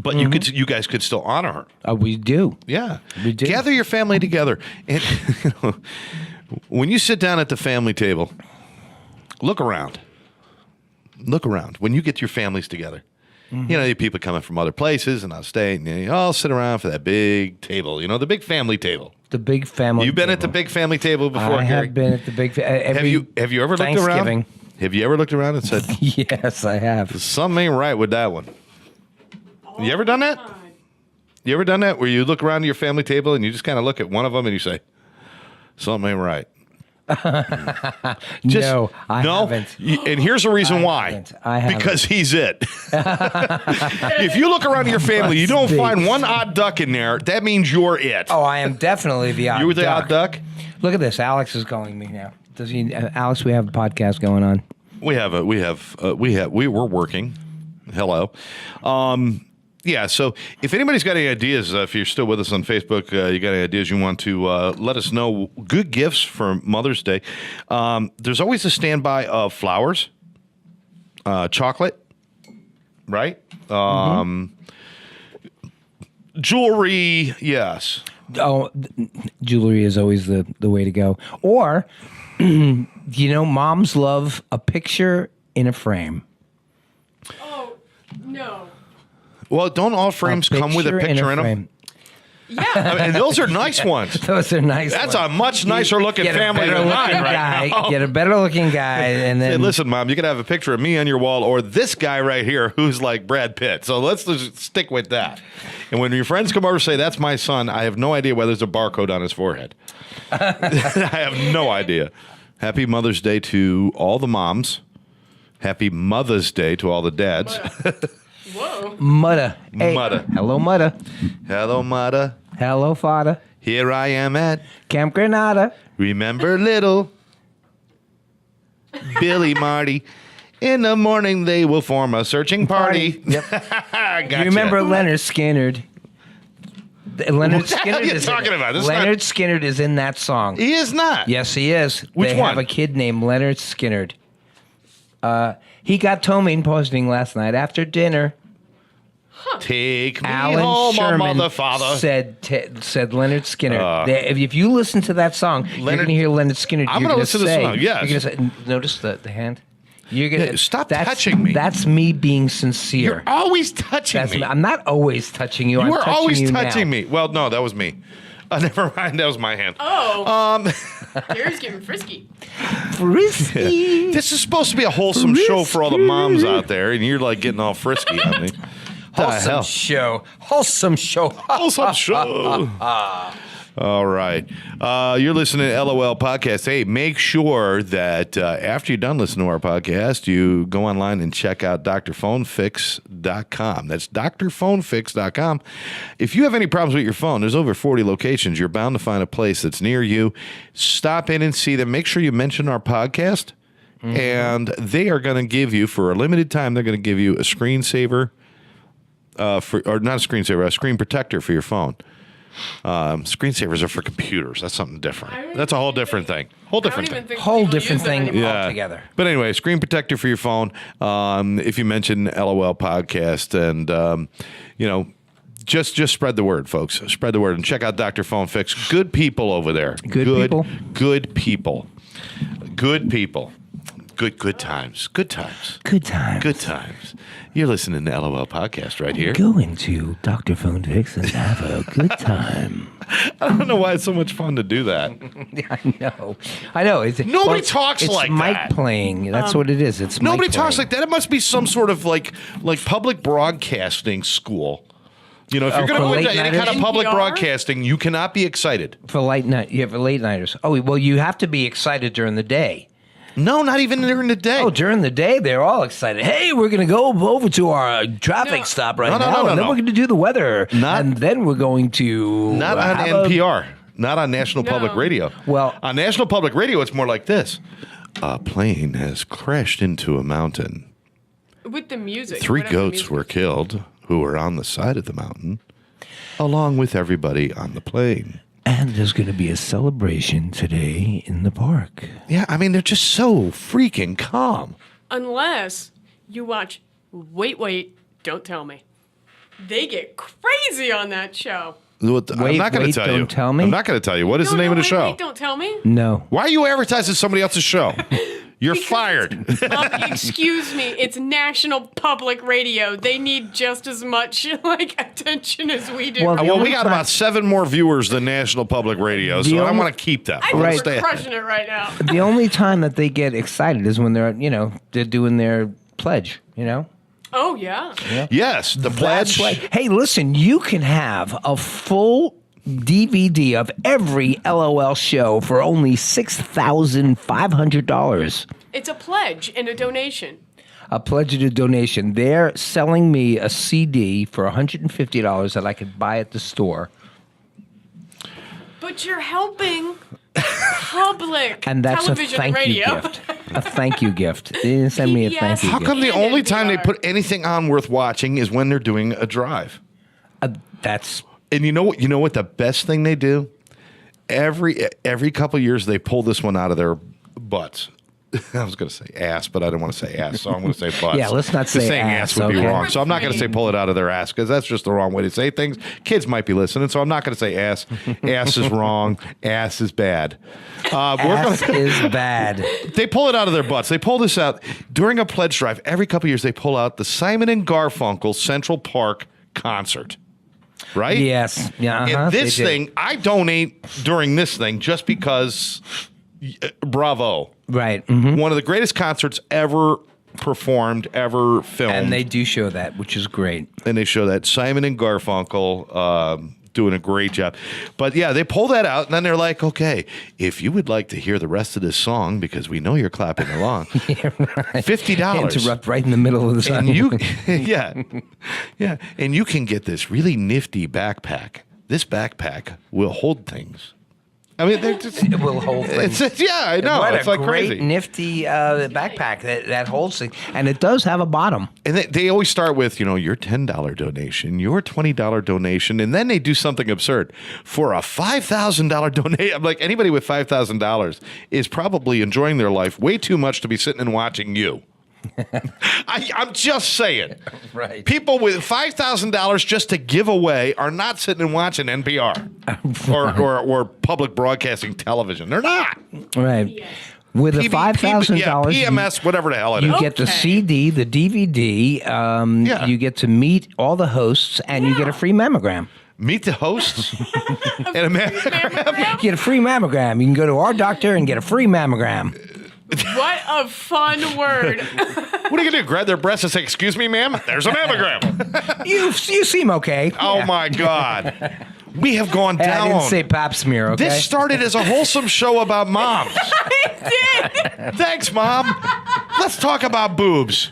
Speaker 1: but you guys could still honor her.
Speaker 2: We do.
Speaker 1: Yeah,
Speaker 2: we do.
Speaker 1: Gather your family together, and when you sit down at the family table, look around. Look around. When you get your families together, you people coming from other places and out of state, and you all sit around for that big table. The big family table.
Speaker 2: The big family.
Speaker 1: You've been
Speaker 2: table.
Speaker 1: at the big family table before,
Speaker 2: I
Speaker 1: Gary?
Speaker 2: have been at the big.
Speaker 1: Have you ever looked around? Have you ever looked around and said,
Speaker 2: "Yes, I have."
Speaker 1: Something ain't right with that one. You ever done that? You ever done that where you look around your family table and you just kind of look at one of them and you say, something ain't right?
Speaker 2: No, I haven't.
Speaker 1: And here's the reason why.
Speaker 2: I haven't.
Speaker 1: Because he's it. If you look around your family, you don't find one odd duck in there, that means you're it.
Speaker 2: Oh, I am definitely the odd duck.
Speaker 1: You were the odd duck?
Speaker 2: Look at this. Alex is calling me now. Does he? Alex, we have a podcast going on.
Speaker 1: We're working. Hello. Yeah, so if anybody's got any ideas, if you're still with us on Facebook, you got any ideas you want to let us know, good gifts for Mother's Day. There's always a standby of flowers, chocolate, right? Jewelry, yes.
Speaker 2: Oh, jewelry is always the way to go. Or, moms love a picture in a frame.
Speaker 3: Oh, no.
Speaker 1: Well, don't all frames come with a picture in them?
Speaker 3: Yeah.
Speaker 1: And those are nice ones.
Speaker 2: Those are nice.
Speaker 1: That's a much nicer looking family than mine right now.
Speaker 2: Get a better looking guy, and then
Speaker 1: hey, listen, Mom, you can have a picture of me on your wall, or this guy right here who's like Brad Pitt. So let's just stick with that. And when your friends come over and say, "That's my son," I have no idea whether there's a barcode on his forehead. I have no idea. Happy Mother's Day to all the moms. Happy Mother's Day to all the dads.
Speaker 3: Whoa.
Speaker 2: Mutta. Hey,
Speaker 1: Mutta.
Speaker 2: Hello, Mutta.
Speaker 1: Hello, Mata.
Speaker 2: Hello, Fada.
Speaker 1: Here I am at
Speaker 2: Camp Granada.
Speaker 1: Remember Little Billy Marty. In the morning they will form a searching party.
Speaker 2: Yep.
Speaker 1: Gotcha.
Speaker 2: You remember Leonard Skinnerd? Leonard
Speaker 1: What the hell
Speaker 2: Skinnerd
Speaker 1: are you
Speaker 2: is
Speaker 1: talking about? This is
Speaker 2: Leonard Skinnerd is in that song.
Speaker 1: He is not.
Speaker 2: Yes, he is.
Speaker 1: Which
Speaker 2: they
Speaker 1: one?
Speaker 2: have a kid named Leonard Skinnerd. He got ptomaine poisoning last night after dinner.
Speaker 1: Take me
Speaker 2: Alan
Speaker 1: home,
Speaker 2: Sherman
Speaker 1: mother father.
Speaker 2: said Leonard Skinner. If you listen to that song, you're going to hear Leonard Skinner.
Speaker 1: I'm going to listen to the song, yes.
Speaker 2: You're going to say, notice the hand? You're gonna
Speaker 1: Stop touching me.
Speaker 2: That's me being sincere.
Speaker 1: You're always touching me.
Speaker 2: I'm not always touching you.
Speaker 1: You are always
Speaker 2: you
Speaker 1: touching
Speaker 2: now.
Speaker 1: me. Well, no, that was me. Never mind, that was my hand.
Speaker 3: Oh. Gary's getting frisky.
Speaker 2: Frisky.
Speaker 1: This is supposed to be a wholesome show for all the moms out there, and you're like getting all frisky on me.
Speaker 2: Wholesome show. Wholesome show.
Speaker 1: Wholesome show. All right. You're listening to LOL Podcast. Hey, make sure that after you're done listening to our podcast, you go online and check out drphonefix.com. That's drphonefix.com. If you have any problems with your phone, there's over 40 locations. You're bound to find a place that's near you. Stop in and see them. Make sure you mention our podcast. Mm-hmm. And they are going to give you, for a limited time, they're going to give you a screensaver, or not a screensaver, a screen protector for your phone. Screensavers are for computers. That's something different. That's a whole different thing. Whole different thing.
Speaker 2: Whole different thing altogether.
Speaker 1: But anyway, screen protector for your phone. If you mention LOL Podcast, and just spread the word, folks. Spread the word and check out Dr. Phone Fix. Good people over there. Good people. Good people. Good people. Good times. Good times.
Speaker 2: Good times.
Speaker 1: Good times. You're listening to LOL Podcast right here.
Speaker 2: Go into Dr. Phone Fix and have a good time.
Speaker 1: I don't know why it's so much fun to do that.
Speaker 2: I know.
Speaker 1: Nobody talks like
Speaker 2: that. It's mic playing. That's what it is. It's
Speaker 1: nobody
Speaker 2: mic
Speaker 1: talks
Speaker 2: playing.
Speaker 1: like that. It must be some sort of like public broadcasting school. You know, if you're going to go into any kind of public broadcasting, you cannot be excited.
Speaker 2: For late night, you have late nighters. Oh, well, you have to be excited during the day.
Speaker 1: No, not even during the day.
Speaker 2: Oh, during the day, they're all excited. Hey, we're going to go over to our traffic stop now, and then we're going to do the weather, and then we're going to...
Speaker 1: Not on NPR, not on National Public Radio.
Speaker 2: Well,
Speaker 1: on National Public Radio, it's more like this. A plane has crashed into a mountain.
Speaker 3: With the music.
Speaker 1: 3 goats were killed who were on the side of the mountain, along with everybody on the plane.
Speaker 2: And there's going to be a celebration today in the park.
Speaker 1: Yeah, I mean, they're just so freaking calm.
Speaker 3: Unless you watch Wait, Don't Tell Me. They get crazy on that show.
Speaker 1: I'm not going to tell you.
Speaker 2: Don't tell me?
Speaker 1: I'm not going to tell you. What is the name of the show?
Speaker 3: Wait, Don't Tell Me?
Speaker 2: No.
Speaker 1: Why are you advertising somebody else's show? You're fired.
Speaker 3: Excuse me. It's National Public Radio. They need just as much attention as we do.
Speaker 1: Well, we got about 7 more viewers than National Public Radio, so I want to keep them.
Speaker 3: I think we're crushing it right now.
Speaker 2: The only time that they get excited is when they're doing their pledge,
Speaker 3: Oh, yeah.
Speaker 1: Yes, the pledge.
Speaker 2: Hey, listen, you can have a full DVD of every LOL show for only $6,500.
Speaker 3: It's a pledge and a donation.
Speaker 2: A pledge and a donation. They're selling me a CD for $150 that I could buy at the store.
Speaker 3: But you're helping public
Speaker 2: and that's
Speaker 3: television
Speaker 2: a thank
Speaker 3: radio.
Speaker 2: You gift. A thank you gift. They didn't send me a thank you gift.
Speaker 1: How come the only time they put anything on worth watching is when they're doing a drive?
Speaker 2: That's...
Speaker 1: And you know what the best thing they do? Every couple of years they pull this one out of their butts. I was going to say ass, but I didn't want to say ass, so I'm going to say butts.
Speaker 2: Yeah, let's not say
Speaker 1: saying ass would be wrong, so I'm not going to say pull it out of their ass because that's just the wrong way to say things. Kids might be listening, so I'm not going to say ass. Ass is wrong. Ass is bad.
Speaker 2: Ass is bad.
Speaker 1: They pull it out of their butts. They pull this out during a pledge drive. Every couple of years they pull out the Simon and Garfunkel Central Park concert. Right?
Speaker 2: Yes. Yeah.
Speaker 1: And this thing, I donate during this thing just because, bravo.
Speaker 2: Right. Mm-hmm.
Speaker 1: One of the greatest concerts ever performed, ever filmed.
Speaker 2: And they do show that, which is great.
Speaker 1: And they show that. Simon and Garfunkel doing a great job. But yeah, they pull that out, and then they're like, okay, if you would like to hear the rest of this song, because we know you're clapping along,
Speaker 2: yeah, right.
Speaker 1: $50.
Speaker 2: Interrupt right in the middle of the song.
Speaker 1: And you, yeah. And you can get this really nifty backpack. This backpack will hold things. I mean, they're just,
Speaker 2: it will hold things.
Speaker 1: Yeah, I know.
Speaker 2: What
Speaker 1: it's
Speaker 2: a
Speaker 1: like
Speaker 2: great,
Speaker 1: crazy.
Speaker 2: nifty backpack that holds things. And it does have a bottom.
Speaker 1: And they always start with, your $10 donation, your $20 donation, and then they do something absurd. For a $5,000 donation, I'm like, anybody with $5,000 is probably enjoying their life way too much to be sitting and watching you. I'm just saying.
Speaker 2: Right.
Speaker 1: People with $5,000 just to give away are not sitting and watching NPR or public broadcasting television. They're not.
Speaker 2: Right. With a $5,000,
Speaker 1: PMS, whatever the hell it is.
Speaker 2: You get the CD, the DVD. You get to meet all the hosts, and you get a free mammogram.
Speaker 1: Meet the hosts and a mammogram.
Speaker 2: You get a free mammogram. You can go to our doctor and get a free mammogram.
Speaker 3: What a fun word.
Speaker 1: What are you going to do? Grab their breasts and say, excuse me, ma'am? There's a mammogram.
Speaker 2: You seem okay.
Speaker 1: Oh, my God. We have gone
Speaker 2: Hey,
Speaker 1: down.
Speaker 2: I didn't say pap smear, okay?
Speaker 1: This started as a wholesome show about moms.
Speaker 3: It did.
Speaker 1: Thanks, Mom. Let's talk about boobs.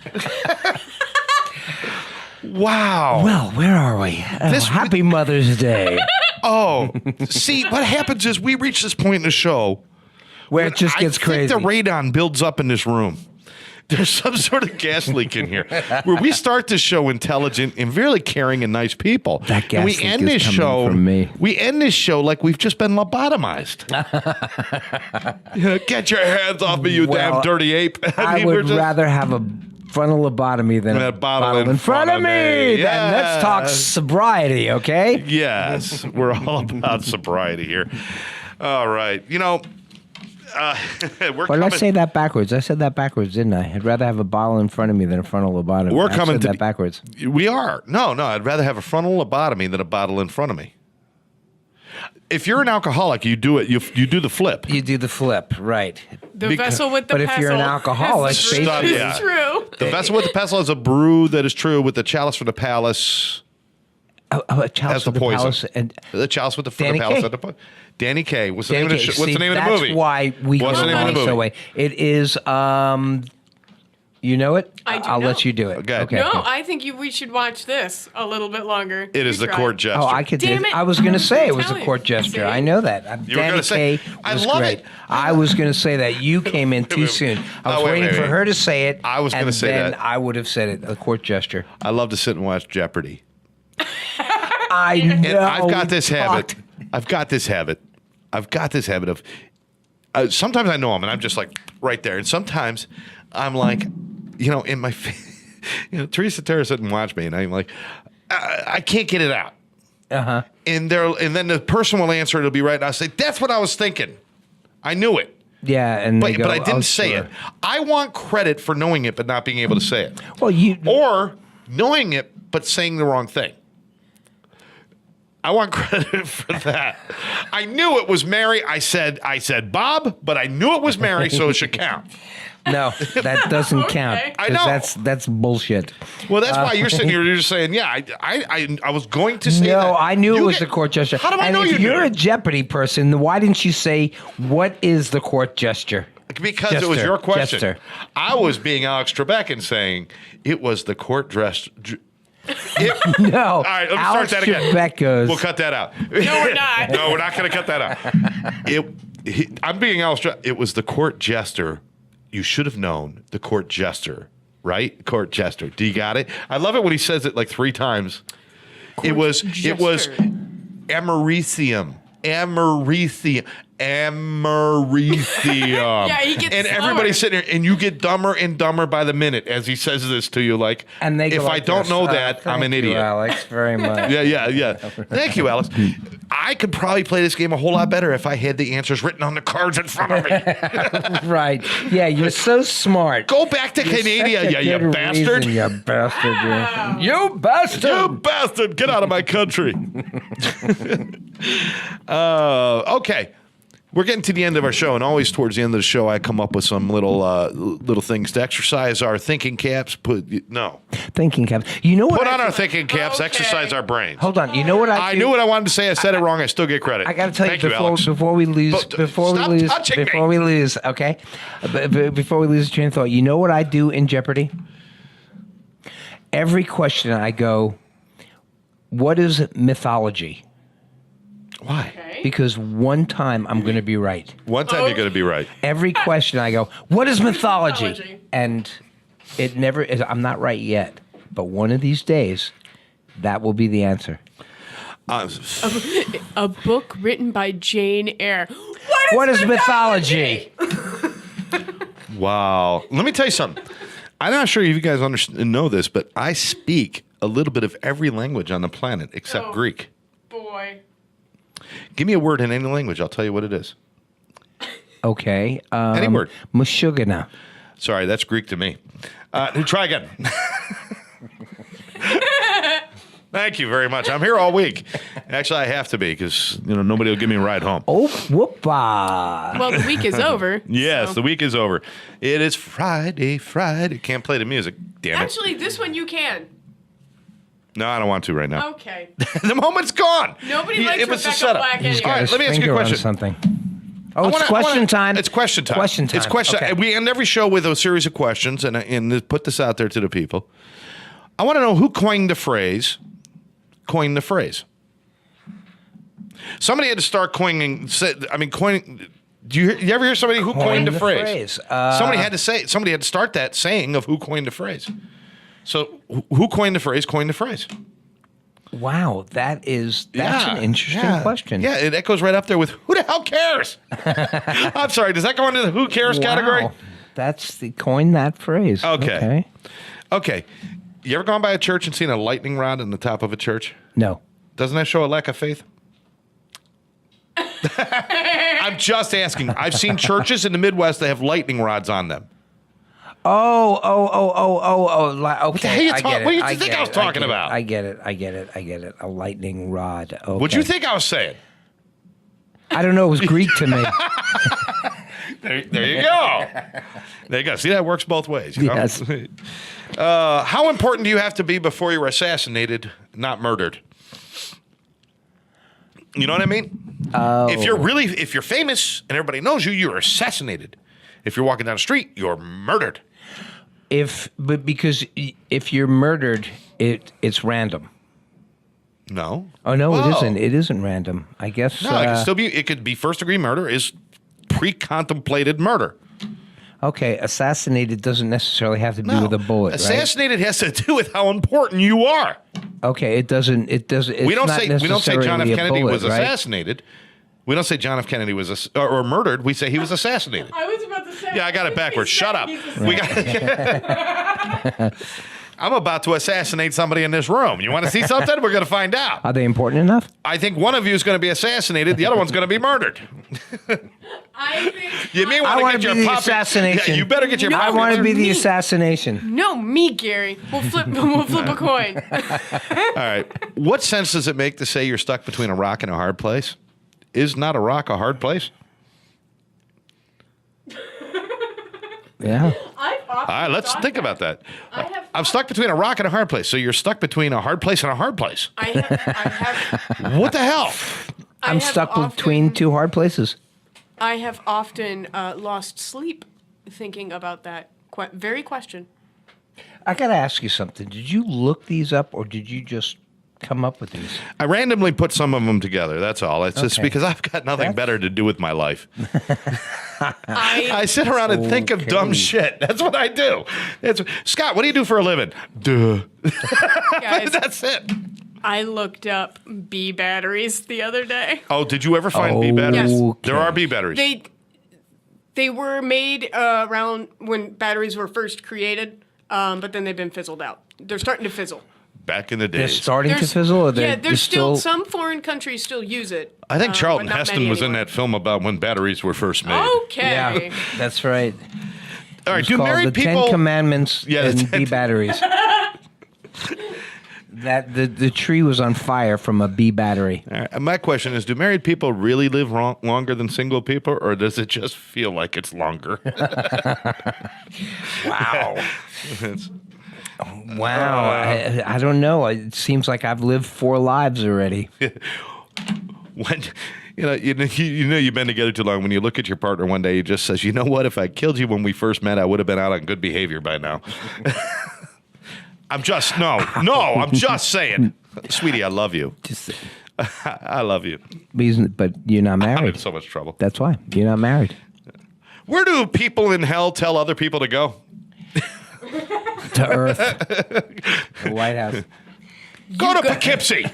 Speaker 1: Wow.
Speaker 2: Well, where are we? Happy Mother's Day.
Speaker 1: Oh, see, what happens is we reach this point in the show
Speaker 2: Where it just gets
Speaker 1: I
Speaker 2: crazy.
Speaker 1: think the radon builds up in this room. There's some sort of gas leak in here where we start this show intelligent and very caring and nice people.
Speaker 2: That gas
Speaker 1: and we
Speaker 2: leak
Speaker 1: end
Speaker 2: is
Speaker 1: this
Speaker 2: coming
Speaker 1: show.
Speaker 2: from me.
Speaker 1: We end this show like we've just been lobotomized. Get your hands off me, you
Speaker 2: Well,
Speaker 1: damn dirty ape!
Speaker 2: I
Speaker 1: we're
Speaker 2: would
Speaker 1: just-
Speaker 2: rather have a frontal lobotomy than a bottle in front of me.
Speaker 1: Yes.
Speaker 2: Then let's talk sobriety, okay?
Speaker 1: Yes, we're all about sobriety here. All right, we're
Speaker 2: Or
Speaker 1: coming.
Speaker 2: let's say that backwards. I said that backwards, didn't I? I'd rather have a bottle in front of me than a frontal lobotomy.
Speaker 1: We're
Speaker 2: I
Speaker 1: coming
Speaker 2: said
Speaker 1: to
Speaker 2: that backwards.
Speaker 1: We are. No, I'd rather have a frontal lobotomy than a bottle in front of me. If you're an alcoholic, you do it. You do the flip.
Speaker 2: You do the flip, right?
Speaker 3: The
Speaker 1: Because-
Speaker 3: vessel with the
Speaker 2: but if
Speaker 3: pestle.
Speaker 2: you're an alcoholic,
Speaker 3: has the
Speaker 1: basically-
Speaker 3: truth.
Speaker 1: Yeah.
Speaker 3: It's true.
Speaker 1: The vessel with the pestle is a brew that is true with the chalice for the palace.
Speaker 2: A chalice
Speaker 1: That's the
Speaker 2: with the
Speaker 1: poison.
Speaker 2: palace and
Speaker 1: The chalice with the
Speaker 2: Danny
Speaker 1: palace.
Speaker 2: Kaye.
Speaker 1: Danny Kaye. What's the
Speaker 2: Danny
Speaker 1: name of the
Speaker 2: Kaye.
Speaker 1: What's the
Speaker 2: See,
Speaker 1: name of the
Speaker 2: that's
Speaker 1: movie?
Speaker 2: why we
Speaker 1: What's
Speaker 2: go
Speaker 1: the name of the
Speaker 2: so
Speaker 1: movie?
Speaker 2: way. It is. You know it.
Speaker 3: I do
Speaker 2: I'll
Speaker 3: know.
Speaker 2: let you do it.
Speaker 1: Okay.
Speaker 3: No, I think we should watch this a little bit longer.
Speaker 1: It is
Speaker 3: You
Speaker 1: the
Speaker 3: try.
Speaker 1: court gesture.
Speaker 2: Oh, I could.
Speaker 3: Damn it.
Speaker 2: I was going to say it was
Speaker 3: Tell
Speaker 2: a court
Speaker 3: you.
Speaker 2: gesture.
Speaker 3: See?
Speaker 2: I know that.
Speaker 1: You were
Speaker 2: Danny
Speaker 1: gonna say-
Speaker 2: Kaye
Speaker 1: I
Speaker 2: was
Speaker 1: love
Speaker 2: great.
Speaker 1: it.
Speaker 2: I was going to say that you came in too
Speaker 1: wait.
Speaker 2: soon. I was
Speaker 1: Oh, wait,
Speaker 2: waiting
Speaker 1: wait,
Speaker 2: for
Speaker 1: wait.
Speaker 2: her to say it.
Speaker 1: I was gonna
Speaker 2: and
Speaker 1: say
Speaker 2: then
Speaker 1: that.
Speaker 2: I would have said it. A court gesture.
Speaker 1: I love to sit and watch Jeopardy.
Speaker 2: I know.
Speaker 1: And I've got this
Speaker 2: we
Speaker 1: habit.
Speaker 2: talked.
Speaker 1: I've got this habit of. Sometimes I know them, and I'm just like right there. And sometimes I'm like, in my, Teresa Terra sit and watch me, and I'm like, I can't get it out.
Speaker 2: Uh-huh.
Speaker 1: And then the person will answer. It'll be right. And I'll say, "That's what I was thinking. I knew it,
Speaker 2: Yeah, and they
Speaker 1: but
Speaker 2: go,
Speaker 1: I didn't
Speaker 2: "Oh,
Speaker 1: say
Speaker 2: sure."
Speaker 1: it. I want credit for knowing it, but not being able to say it,
Speaker 2: Well, you.
Speaker 1: or knowing it but saying the wrong thing. I want credit for that. I knew it was Mary. I said Bob, but I knew it was Mary, so it should count.
Speaker 2: No, that doesn't count.
Speaker 3: Okay.
Speaker 1: I
Speaker 2: 'Cause
Speaker 1: know.
Speaker 2: That's bullshit.
Speaker 1: Well, that's why you're sitting here. You're just saying, yeah. I was going to say that.
Speaker 2: No, I knew it
Speaker 1: You
Speaker 2: was
Speaker 1: get-
Speaker 2: the court gesture.
Speaker 1: How do I
Speaker 2: and
Speaker 1: know
Speaker 2: if
Speaker 1: you
Speaker 2: you're
Speaker 1: knew?
Speaker 2: a Jeopardy person, then why didn't you say what is the court gesture?
Speaker 1: Because it was
Speaker 2: Jester,
Speaker 1: your question.
Speaker 2: Jester.
Speaker 1: I was being Alex Trebek and saying it was the court dress.
Speaker 2: No.
Speaker 1: All right, let me
Speaker 2: Alex
Speaker 1: start that again.
Speaker 2: Trebek goes,
Speaker 1: We'll cut that out.
Speaker 3: No, we're not.
Speaker 1: No, we're not going to cut that out. I'm being Alex Trebek. It was the court jester. You should have known the court jester, right? Court jester. Do you got it? I love it when he says it like 3 times. It was
Speaker 3: jester.
Speaker 1: Americium.
Speaker 3: Yeah, he gets
Speaker 1: and
Speaker 3: slower.
Speaker 1: everybody's sitting here, and you get dumber and dumber by the minute as he says this to you. Like,
Speaker 2: and they go
Speaker 1: if I
Speaker 2: like
Speaker 1: don't
Speaker 2: this,
Speaker 1: know that, I'm an
Speaker 2: thank you,
Speaker 1: idiot.
Speaker 2: Alex, very much.
Speaker 1: Yeah. Thank you, Alex. I could probably play this game a whole lot better if I had the answers written on the cards in front of me.
Speaker 2: Right. Yeah, you're so smart.
Speaker 1: Go back to Canada,
Speaker 2: Such a
Speaker 1: you
Speaker 2: good
Speaker 1: bastard.
Speaker 2: reason, you bastard. You bastard.
Speaker 1: You bastard. Get out of my country. Okay. We're getting to the end of our show, and always towards the end of the show, I come up with some little things to exercise our thinking caps.
Speaker 2: Thinking cap. You know what?
Speaker 1: Put on our thinking caps,
Speaker 3: Okay.
Speaker 1: exercise our brains.
Speaker 2: Hold on. You know what
Speaker 1: I knew what I wanted to say. I said it wrong. I still get credit.
Speaker 2: I got to tell
Speaker 1: Thank
Speaker 2: you
Speaker 1: Alex.
Speaker 2: before we lose,
Speaker 1: Stop touching me.
Speaker 2: okay? Before we lose the train of thought, you know what I do in Jeopardy? Every question I go, what is mythology?
Speaker 1: Why?
Speaker 3: Okay.
Speaker 2: Because one time I'm going to be right.
Speaker 1: One time you're going to be right.
Speaker 2: Every question I go, what is mythology?
Speaker 3: mythology?
Speaker 2: And it never is. I'm not right yet. But one of these days, that will be the answer.
Speaker 3: A book written by Jane Eyre.
Speaker 2: What is mythology?
Speaker 1: Wow. Let me tell you something. I'm not sure if you guys know this, but I speak a little bit of every language on the planet except
Speaker 3: Oh.
Speaker 1: Greek.
Speaker 3: Boy.
Speaker 1: Give me a word in any language. I'll tell you what it is.
Speaker 2: Okay.
Speaker 1: Any word.
Speaker 2: Mushugana.
Speaker 1: Sorry, that's Greek to me. Try again. Thank you very much. I'm here all week. Actually, I have to be because nobody will give me a ride home.
Speaker 2: Oh, whoopa.
Speaker 3: Well, the week is over.
Speaker 1: Yes,
Speaker 3: so.
Speaker 1: the week is over. It is Friday. Can't play the music. Damn it.
Speaker 3: Actually, this one you can.
Speaker 1: No, I don't want to right now.
Speaker 3: Okay.
Speaker 1: The moment's gone.
Speaker 3: Nobody likes
Speaker 1: it was a
Speaker 3: Rebecca
Speaker 1: setup.
Speaker 3: Black
Speaker 2: He's
Speaker 3: anyway.
Speaker 2: got
Speaker 1: All right,
Speaker 2: his
Speaker 1: let me ask you a
Speaker 2: finger on
Speaker 1: question.
Speaker 2: something. Oh, it's question time.
Speaker 1: It's question time.
Speaker 2: Question time.
Speaker 1: It's question.
Speaker 2: Okay.
Speaker 1: We end every show with a series of questions, and put this out there to the people. I want to know who coined the phrase. Coined the phrase. Somebody had to start coining. Coining. Do you ever hear somebody who coined the phrase? Somebody had to say. Somebody had to start that saying of who coined the phrase. So who coined the phrase? Coined the phrase.
Speaker 2: Wow, that's an interesting question.
Speaker 1: Yeah, it echoes right up there with who the hell cares? I'm sorry, does that go into the who cares category?
Speaker 2: Wow, that's coin that phrase.
Speaker 1: Okay. You ever gone by a church and seen a lightning rod in the top of a church?
Speaker 2: No.
Speaker 1: Doesn't that show a lack of faith? I'm just asking. I've seen churches in the Midwest that have lightning rods on them.
Speaker 2: Oh. Okay.
Speaker 1: What do you think I was talking about?
Speaker 2: I get it. A lightning rod. Okay.
Speaker 1: What'd you think I was saying?
Speaker 2: I don't know. It was Greek to me.
Speaker 1: There you go. There you go. See, that works both ways. You know?
Speaker 2: Yes.
Speaker 1: How important do you have to be before you're assassinated, not murdered? You know what I mean?
Speaker 2: Oh.
Speaker 1: If you're famous and everybody knows you, you're assassinated. If you're walking down the street, you're murdered.
Speaker 2: Because if you're murdered, it's random.
Speaker 1: No.
Speaker 2: Oh no,
Speaker 1: Whoa.
Speaker 2: it isn't. It isn't random. I guess.
Speaker 1: No, it can still be. It could be first degree murder is pre-contemplated murder.
Speaker 2: Okay, assassinated doesn't necessarily have to do with a bullet,
Speaker 1: Assassinated has to do with how important you are.
Speaker 2: Okay, it doesn't. It doesn't. It's
Speaker 1: We don't
Speaker 2: not
Speaker 1: say John F.
Speaker 2: necessarily a
Speaker 1: Kennedy
Speaker 2: bullet,
Speaker 1: was
Speaker 2: right?
Speaker 1: assassinated. We don't say John F. Kennedy was or murdered. We say he was assassinated.
Speaker 3: I was about to say.
Speaker 1: Yeah, I got it backwards. Shut up.
Speaker 3: He's
Speaker 1: We got. I'm about to assassinate somebody in this room. You want to see something? We're going to find out.
Speaker 2: Are they important enough?
Speaker 1: I think one of you is going to be assassinated. The other one's going to be murdered.
Speaker 3: I think.
Speaker 1: You may
Speaker 2: I
Speaker 1: want
Speaker 2: want
Speaker 1: to
Speaker 2: to
Speaker 1: get
Speaker 2: be
Speaker 1: your
Speaker 2: the
Speaker 1: poppy.
Speaker 2: assassination.
Speaker 1: Yeah, you better get your.
Speaker 3: No,
Speaker 2: I
Speaker 1: poppy-
Speaker 2: want to be the
Speaker 3: Me.
Speaker 2: assassination.
Speaker 3: No, me, Gary. We'll flip a coin.
Speaker 1: All right. What sense does it make to say you're stuck between a rock and a hard place? Is not a rock a hard place?
Speaker 2: Yeah.
Speaker 1: All right, let's think about that.
Speaker 3: have
Speaker 1: I'm stuck between a rock and a hard place. So you're stuck between a hard place and a hard place.
Speaker 3: I have
Speaker 1: What the hell?
Speaker 2: I'm stuck between two hard places.
Speaker 3: I have often lost sleep thinking about that very question.
Speaker 2: I got to ask you something. Did you look these up, or did you just come up with these?
Speaker 1: I randomly put some of them together. That's all. It's just
Speaker 2: Okay.
Speaker 1: because I've got nothing better to do with my life. I
Speaker 3: I
Speaker 1: sit around and think of dumb
Speaker 2: Okay.
Speaker 1: shit. That's what I do. Scott, what do you do for a living? Duh.
Speaker 3: guys,
Speaker 1: That's it.
Speaker 3: I looked up bee batteries the other day.
Speaker 1: Oh, did you ever find bee batteries?
Speaker 3: Yes.
Speaker 2: Okay.
Speaker 1: There are bee batteries.
Speaker 3: They were made around when batteries were first created, but then they've been fizzled out. They're starting to fizzle.
Speaker 1: Back in the
Speaker 2: They're
Speaker 1: days.
Speaker 2: starting to fizzle, or they're
Speaker 3: there's still some foreign countries still use it.
Speaker 1: I think Charlton
Speaker 3: but not
Speaker 1: Heston
Speaker 3: many
Speaker 1: was in
Speaker 3: anymore.
Speaker 1: that film about when batteries were first made.
Speaker 3: Okay.
Speaker 2: Yeah, that's right.
Speaker 1: All right,
Speaker 2: It's
Speaker 1: do
Speaker 2: called
Speaker 1: married
Speaker 2: the
Speaker 1: people...
Speaker 2: Ten Commandments
Speaker 1: Yeah, the
Speaker 2: and
Speaker 1: Ten-
Speaker 2: bee batteries. That the tree was on fire from a bee battery.
Speaker 1: All right, my question is, do married people really live longer than single people, or does it just feel like it's longer?
Speaker 2: Wow.
Speaker 1: It's-
Speaker 2: Wow. I don't know. It seems like I've lived 4 lives already.
Speaker 1: when you've been together too long. When you look at your partner one day, he just says, "You know what? If I killed you when we first met, I would have been out on good behavior by now." I'm just saying, sweetie, I love you.
Speaker 2: Just,
Speaker 1: I love you.
Speaker 2: but you're not
Speaker 1: I'm in
Speaker 2: married.
Speaker 1: so much trouble.
Speaker 2: That's why. You're not married.
Speaker 1: Where do people in hell tell other people to go?
Speaker 2: To Earth. The White House.
Speaker 1: Go to Poughkeepsie.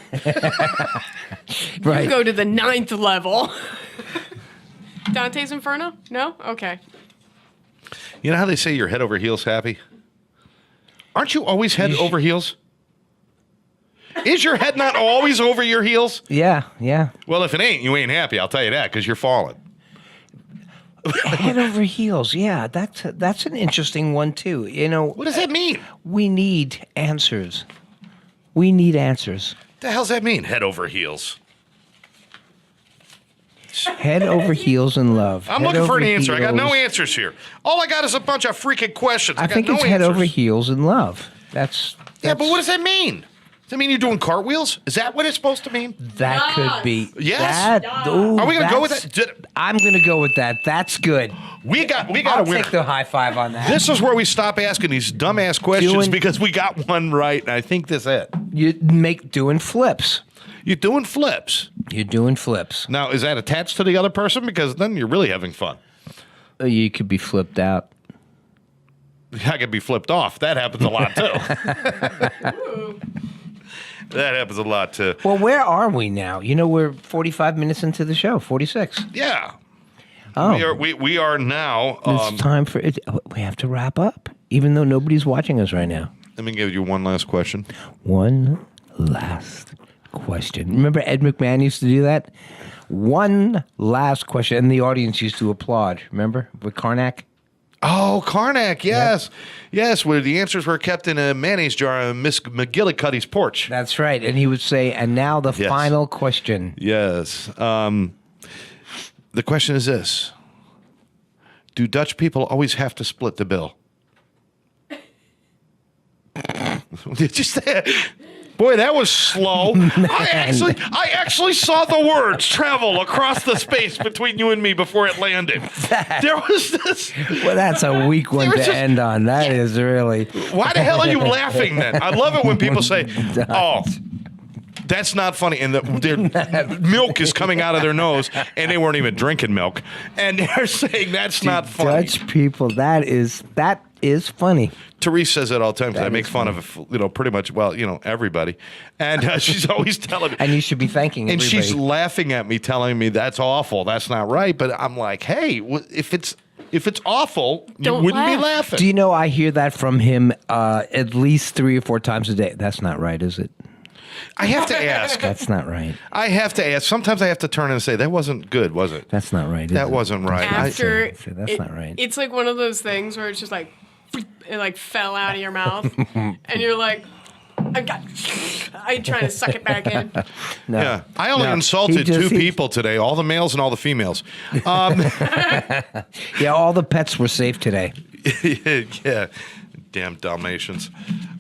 Speaker 2: Right.
Speaker 3: You go to the 9th level. Dante's Inferno? No? Okay.
Speaker 1: You know how they say you're head over heels happy? Aren't you always head over heels? Is your head not always over your heels?
Speaker 2: Yeah, yeah.
Speaker 1: Well, if it ain't, you ain't happy. I'll tell you that because you're falling.
Speaker 2: Head over heels. Yeah, that's an interesting one too. You know,
Speaker 1: What does that mean?
Speaker 2: we need answers. We need answers.
Speaker 1: The hell's that mean? Head over heels.
Speaker 2: Head over heels in love.
Speaker 1: I'm
Speaker 2: Head
Speaker 1: looking for an
Speaker 2: over
Speaker 1: answer. I got no
Speaker 2: heels.
Speaker 1: answers here. All I got is a bunch of freaking questions.
Speaker 2: I
Speaker 1: got
Speaker 2: think
Speaker 1: no
Speaker 2: it's
Speaker 1: answers.
Speaker 2: head over heels in love. That's
Speaker 1: Yeah, but what does that mean? Does that mean you're doing cartwheels? Is that what it's supposed to mean?
Speaker 2: That
Speaker 3: Yes.
Speaker 2: could be.
Speaker 1: Yes.
Speaker 3: Yes.
Speaker 1: Are we gonna go with that?
Speaker 2: I'm going to go with that. That's good.
Speaker 1: We got a
Speaker 2: I'll
Speaker 1: winner.
Speaker 2: take the high five on that.
Speaker 1: This is where we stop asking these dumbass questions
Speaker 2: Doing-
Speaker 1: because we got one right, and I think that's it.
Speaker 2: You make doing flips.
Speaker 1: You're doing flips.
Speaker 2: You're doing flips.
Speaker 1: Now, is that attached to the other person? Because then you're really having fun.
Speaker 2: You could be flipped out.
Speaker 1: I could be flipped off. That happens a lot, too. That happens a lot, too.
Speaker 2: Well, where are we now? You know, we're 45 minutes into the show, 46.
Speaker 1: Yeah.
Speaker 2: Oh,
Speaker 1: We are now.
Speaker 2: it's time for it. We have to wrap up, even though nobody's watching us right now.
Speaker 1: Let me give you one last question.
Speaker 2: One last question. Remember Ed McMahon used to do that? One last question. And the audience used to applaud. Remember? With Karnak?
Speaker 1: Oh, Karnak, yes. Yes, where the answers were kept in a mayonnaise jar on Miss McGillicuddy's porch.
Speaker 2: That's right. And he would say, and now the
Speaker 1: Yes.
Speaker 2: final question.
Speaker 1: Yes. The question is this. Do Dutch people always have to split the bill? Did you say it? Boy, that was slow. I actually saw the words travel across the space between you and me before it landed. There was this.
Speaker 2: Well, that's a weak one
Speaker 1: There
Speaker 2: to
Speaker 1: was just-
Speaker 2: end on. That is really.
Speaker 1: Why the hell are you laughing then? I love it when people say, "Oh, that's not funny," and their milk is coming out of their nose, and they weren't even drinking milk, and they're saying that's not funny.
Speaker 2: Dutch people, that is funny.
Speaker 1: Therese says it all the time because I
Speaker 2: That
Speaker 1: make
Speaker 2: is
Speaker 1: fun of pretty much everybody, and she's always telling me.
Speaker 2: And you should be thanking
Speaker 1: And
Speaker 2: everybody.
Speaker 1: she's laughing at me, telling me that's awful, that's not right. But I'm like, hey, if it's awful, you
Speaker 3: Don't
Speaker 1: wouldn't be
Speaker 3: laugh.
Speaker 1: laughing.
Speaker 2: Do you know I hear that from him at least 3 or 4 times a day? That's not right, is it?
Speaker 1: I have to ask.
Speaker 2: That's not right.
Speaker 1: I have to ask. Sometimes I have to turn and say, that wasn't good, was it?
Speaker 2: That's not right. Is
Speaker 1: That
Speaker 2: it?
Speaker 1: wasn't right.
Speaker 3: After
Speaker 2: That's
Speaker 3: it-
Speaker 2: not right.
Speaker 3: It's like one of those things where it's just like it like fell out of your mouth, and you're like, I trying to suck it back in.
Speaker 2: No.
Speaker 1: Yeah, I only
Speaker 2: No.
Speaker 1: insulted
Speaker 2: He
Speaker 1: two
Speaker 2: just-
Speaker 1: people today, all the males and all the females.
Speaker 2: Yeah, all the pets were safe today.
Speaker 1: Yeah, damn Dalmatians.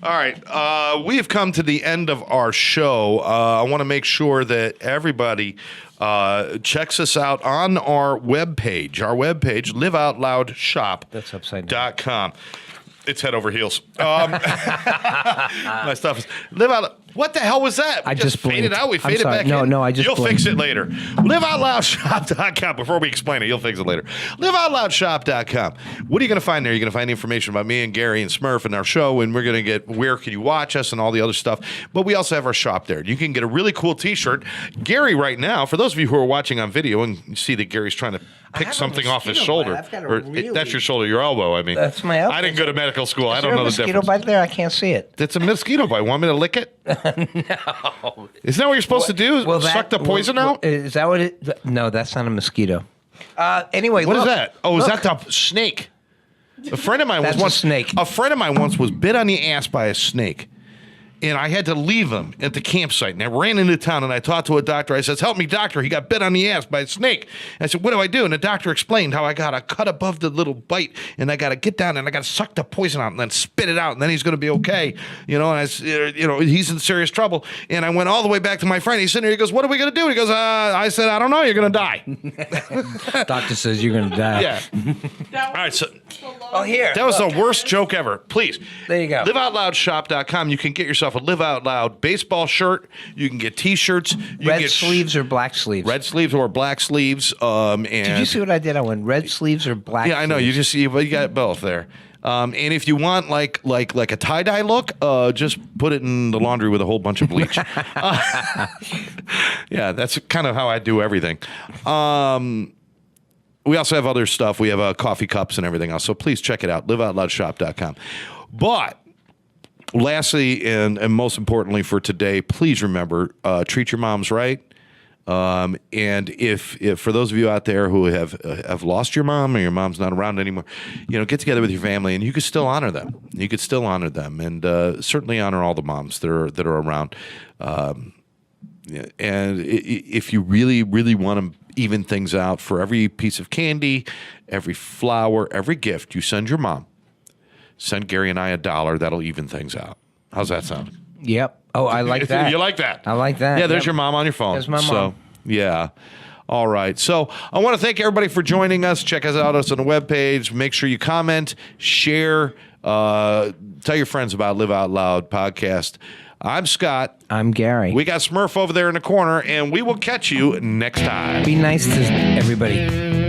Speaker 1: All right, we have come to the end of our show. I want to make sure that everybody checks us out on our webpage. Our webpage, liveoutloudshop.com.
Speaker 2: That's upside down.
Speaker 1: It's head over heels. My stuff is live out. What the hell was that? We
Speaker 2: I just
Speaker 1: faded
Speaker 2: blinked.
Speaker 1: out. We
Speaker 2: I'm
Speaker 1: faded
Speaker 2: sorry.
Speaker 1: back
Speaker 2: No,
Speaker 1: in.
Speaker 2: no, I just
Speaker 1: You'll
Speaker 2: blinked.
Speaker 1: fix it later. Liveoutloudshop.com. Before we explain it, you'll fix it later. Liveoutloudshop.com. What are you going to find there? You're going to find information about me and Gary and Smurf and our show, and we're going to get where can you watch us and all the other stuff. But we also have our shop there. You can get a really cool T-shirt. Gary, right now, for those of you who are watching on video and you see that Gary's trying to pick
Speaker 2: have a
Speaker 1: something off his
Speaker 2: mosquito
Speaker 1: shoulder.
Speaker 2: bite. I've got a
Speaker 1: Or
Speaker 2: really-
Speaker 1: that's your shoulder, your elbow, I mean.
Speaker 2: That's my elbow.
Speaker 1: I didn't go to medical school. I
Speaker 2: Is
Speaker 1: don't
Speaker 2: there
Speaker 1: know
Speaker 2: a
Speaker 1: the
Speaker 2: mosquito
Speaker 1: difference.
Speaker 2: bite there? I can't see it.
Speaker 1: It's a mosquito bite. Want me to lick it? No. Isn't that what you're supposed to do? Suck the poison out?
Speaker 2: Is that what it? No, that's not a mosquito. Anyway,
Speaker 1: What is
Speaker 2: look.
Speaker 1: that? Oh, is
Speaker 2: Look.
Speaker 1: that the snake? A friend of mine
Speaker 2: That's
Speaker 1: was
Speaker 2: a
Speaker 1: once
Speaker 2: snake.
Speaker 1: A friend of mine once was bit on the ass by a snake. And I had to leave him at the campsite. And I ran into town and I talked to a doctor. I says, "Help me, doctor. He got bit on the ass by a snake." I said, "What do I do?" And the doctor explained how I got to cut above the little bite and I got to get down and I got to suck the poison out and then spit it out and then he's going to be okay. And I said, he's in serious trouble. And I went all the way back to my friend. He's sitting there. He goes, "What are we going to do?" He goes, I said, "I don't know. You're going to die."
Speaker 2: Doctor says you're going to die.
Speaker 1: Yeah.
Speaker 3: That
Speaker 1: All right. So
Speaker 2: Oh, here.
Speaker 1: that was the worst joke ever. Please.
Speaker 2: There you go.
Speaker 1: LiveOutLoudShop.com. You can get yourself a Live Out Loud baseball shirt. You can get T-shirts. You can
Speaker 2: Red
Speaker 1: get
Speaker 2: sleeves or black sleeves?
Speaker 1: red sleeves or black sleeves. And
Speaker 2: Did you see what I did? I went red sleeves or black
Speaker 1: yeah, I know. You
Speaker 2: sleeves?
Speaker 1: you got both there. And if you want like a tie-dye look, just put it in the laundry with a whole bunch of bleach. Yeah, that's kind of how I do everything. We also have other stuff. We have coffee cups and everything else. So please check it out, liveoutloudshop.com. But lastly, and most importantly for today, please remember, treat your moms right. And if for those of you out there who have lost your mom or your mom's not around anymore, get together with your family and you could still honor them. You could still honor them and certainly honor all the moms that are around. And if you really, really want to even things out, for every piece of candy, every flower, every gift you send your mom, send Gary and I $1. That'll even things out. How's that sound?
Speaker 2: Yep. Oh, I like that.
Speaker 1: You like that?
Speaker 2: I like that.
Speaker 1: Yeah, there's
Speaker 2: Yep.
Speaker 1: your mom on your phone.
Speaker 2: There's my mom.
Speaker 1: So, yeah. All right. So I want to thank everybody for joining us. Check us out on the webpage. Make sure you comment, share, tell your friends about Live Out Loud podcast. I'm Scott.
Speaker 2: I'm Gary.
Speaker 1: We got Smurf over there in the corner, and we will catch you next time.
Speaker 2: Be nice to everybody.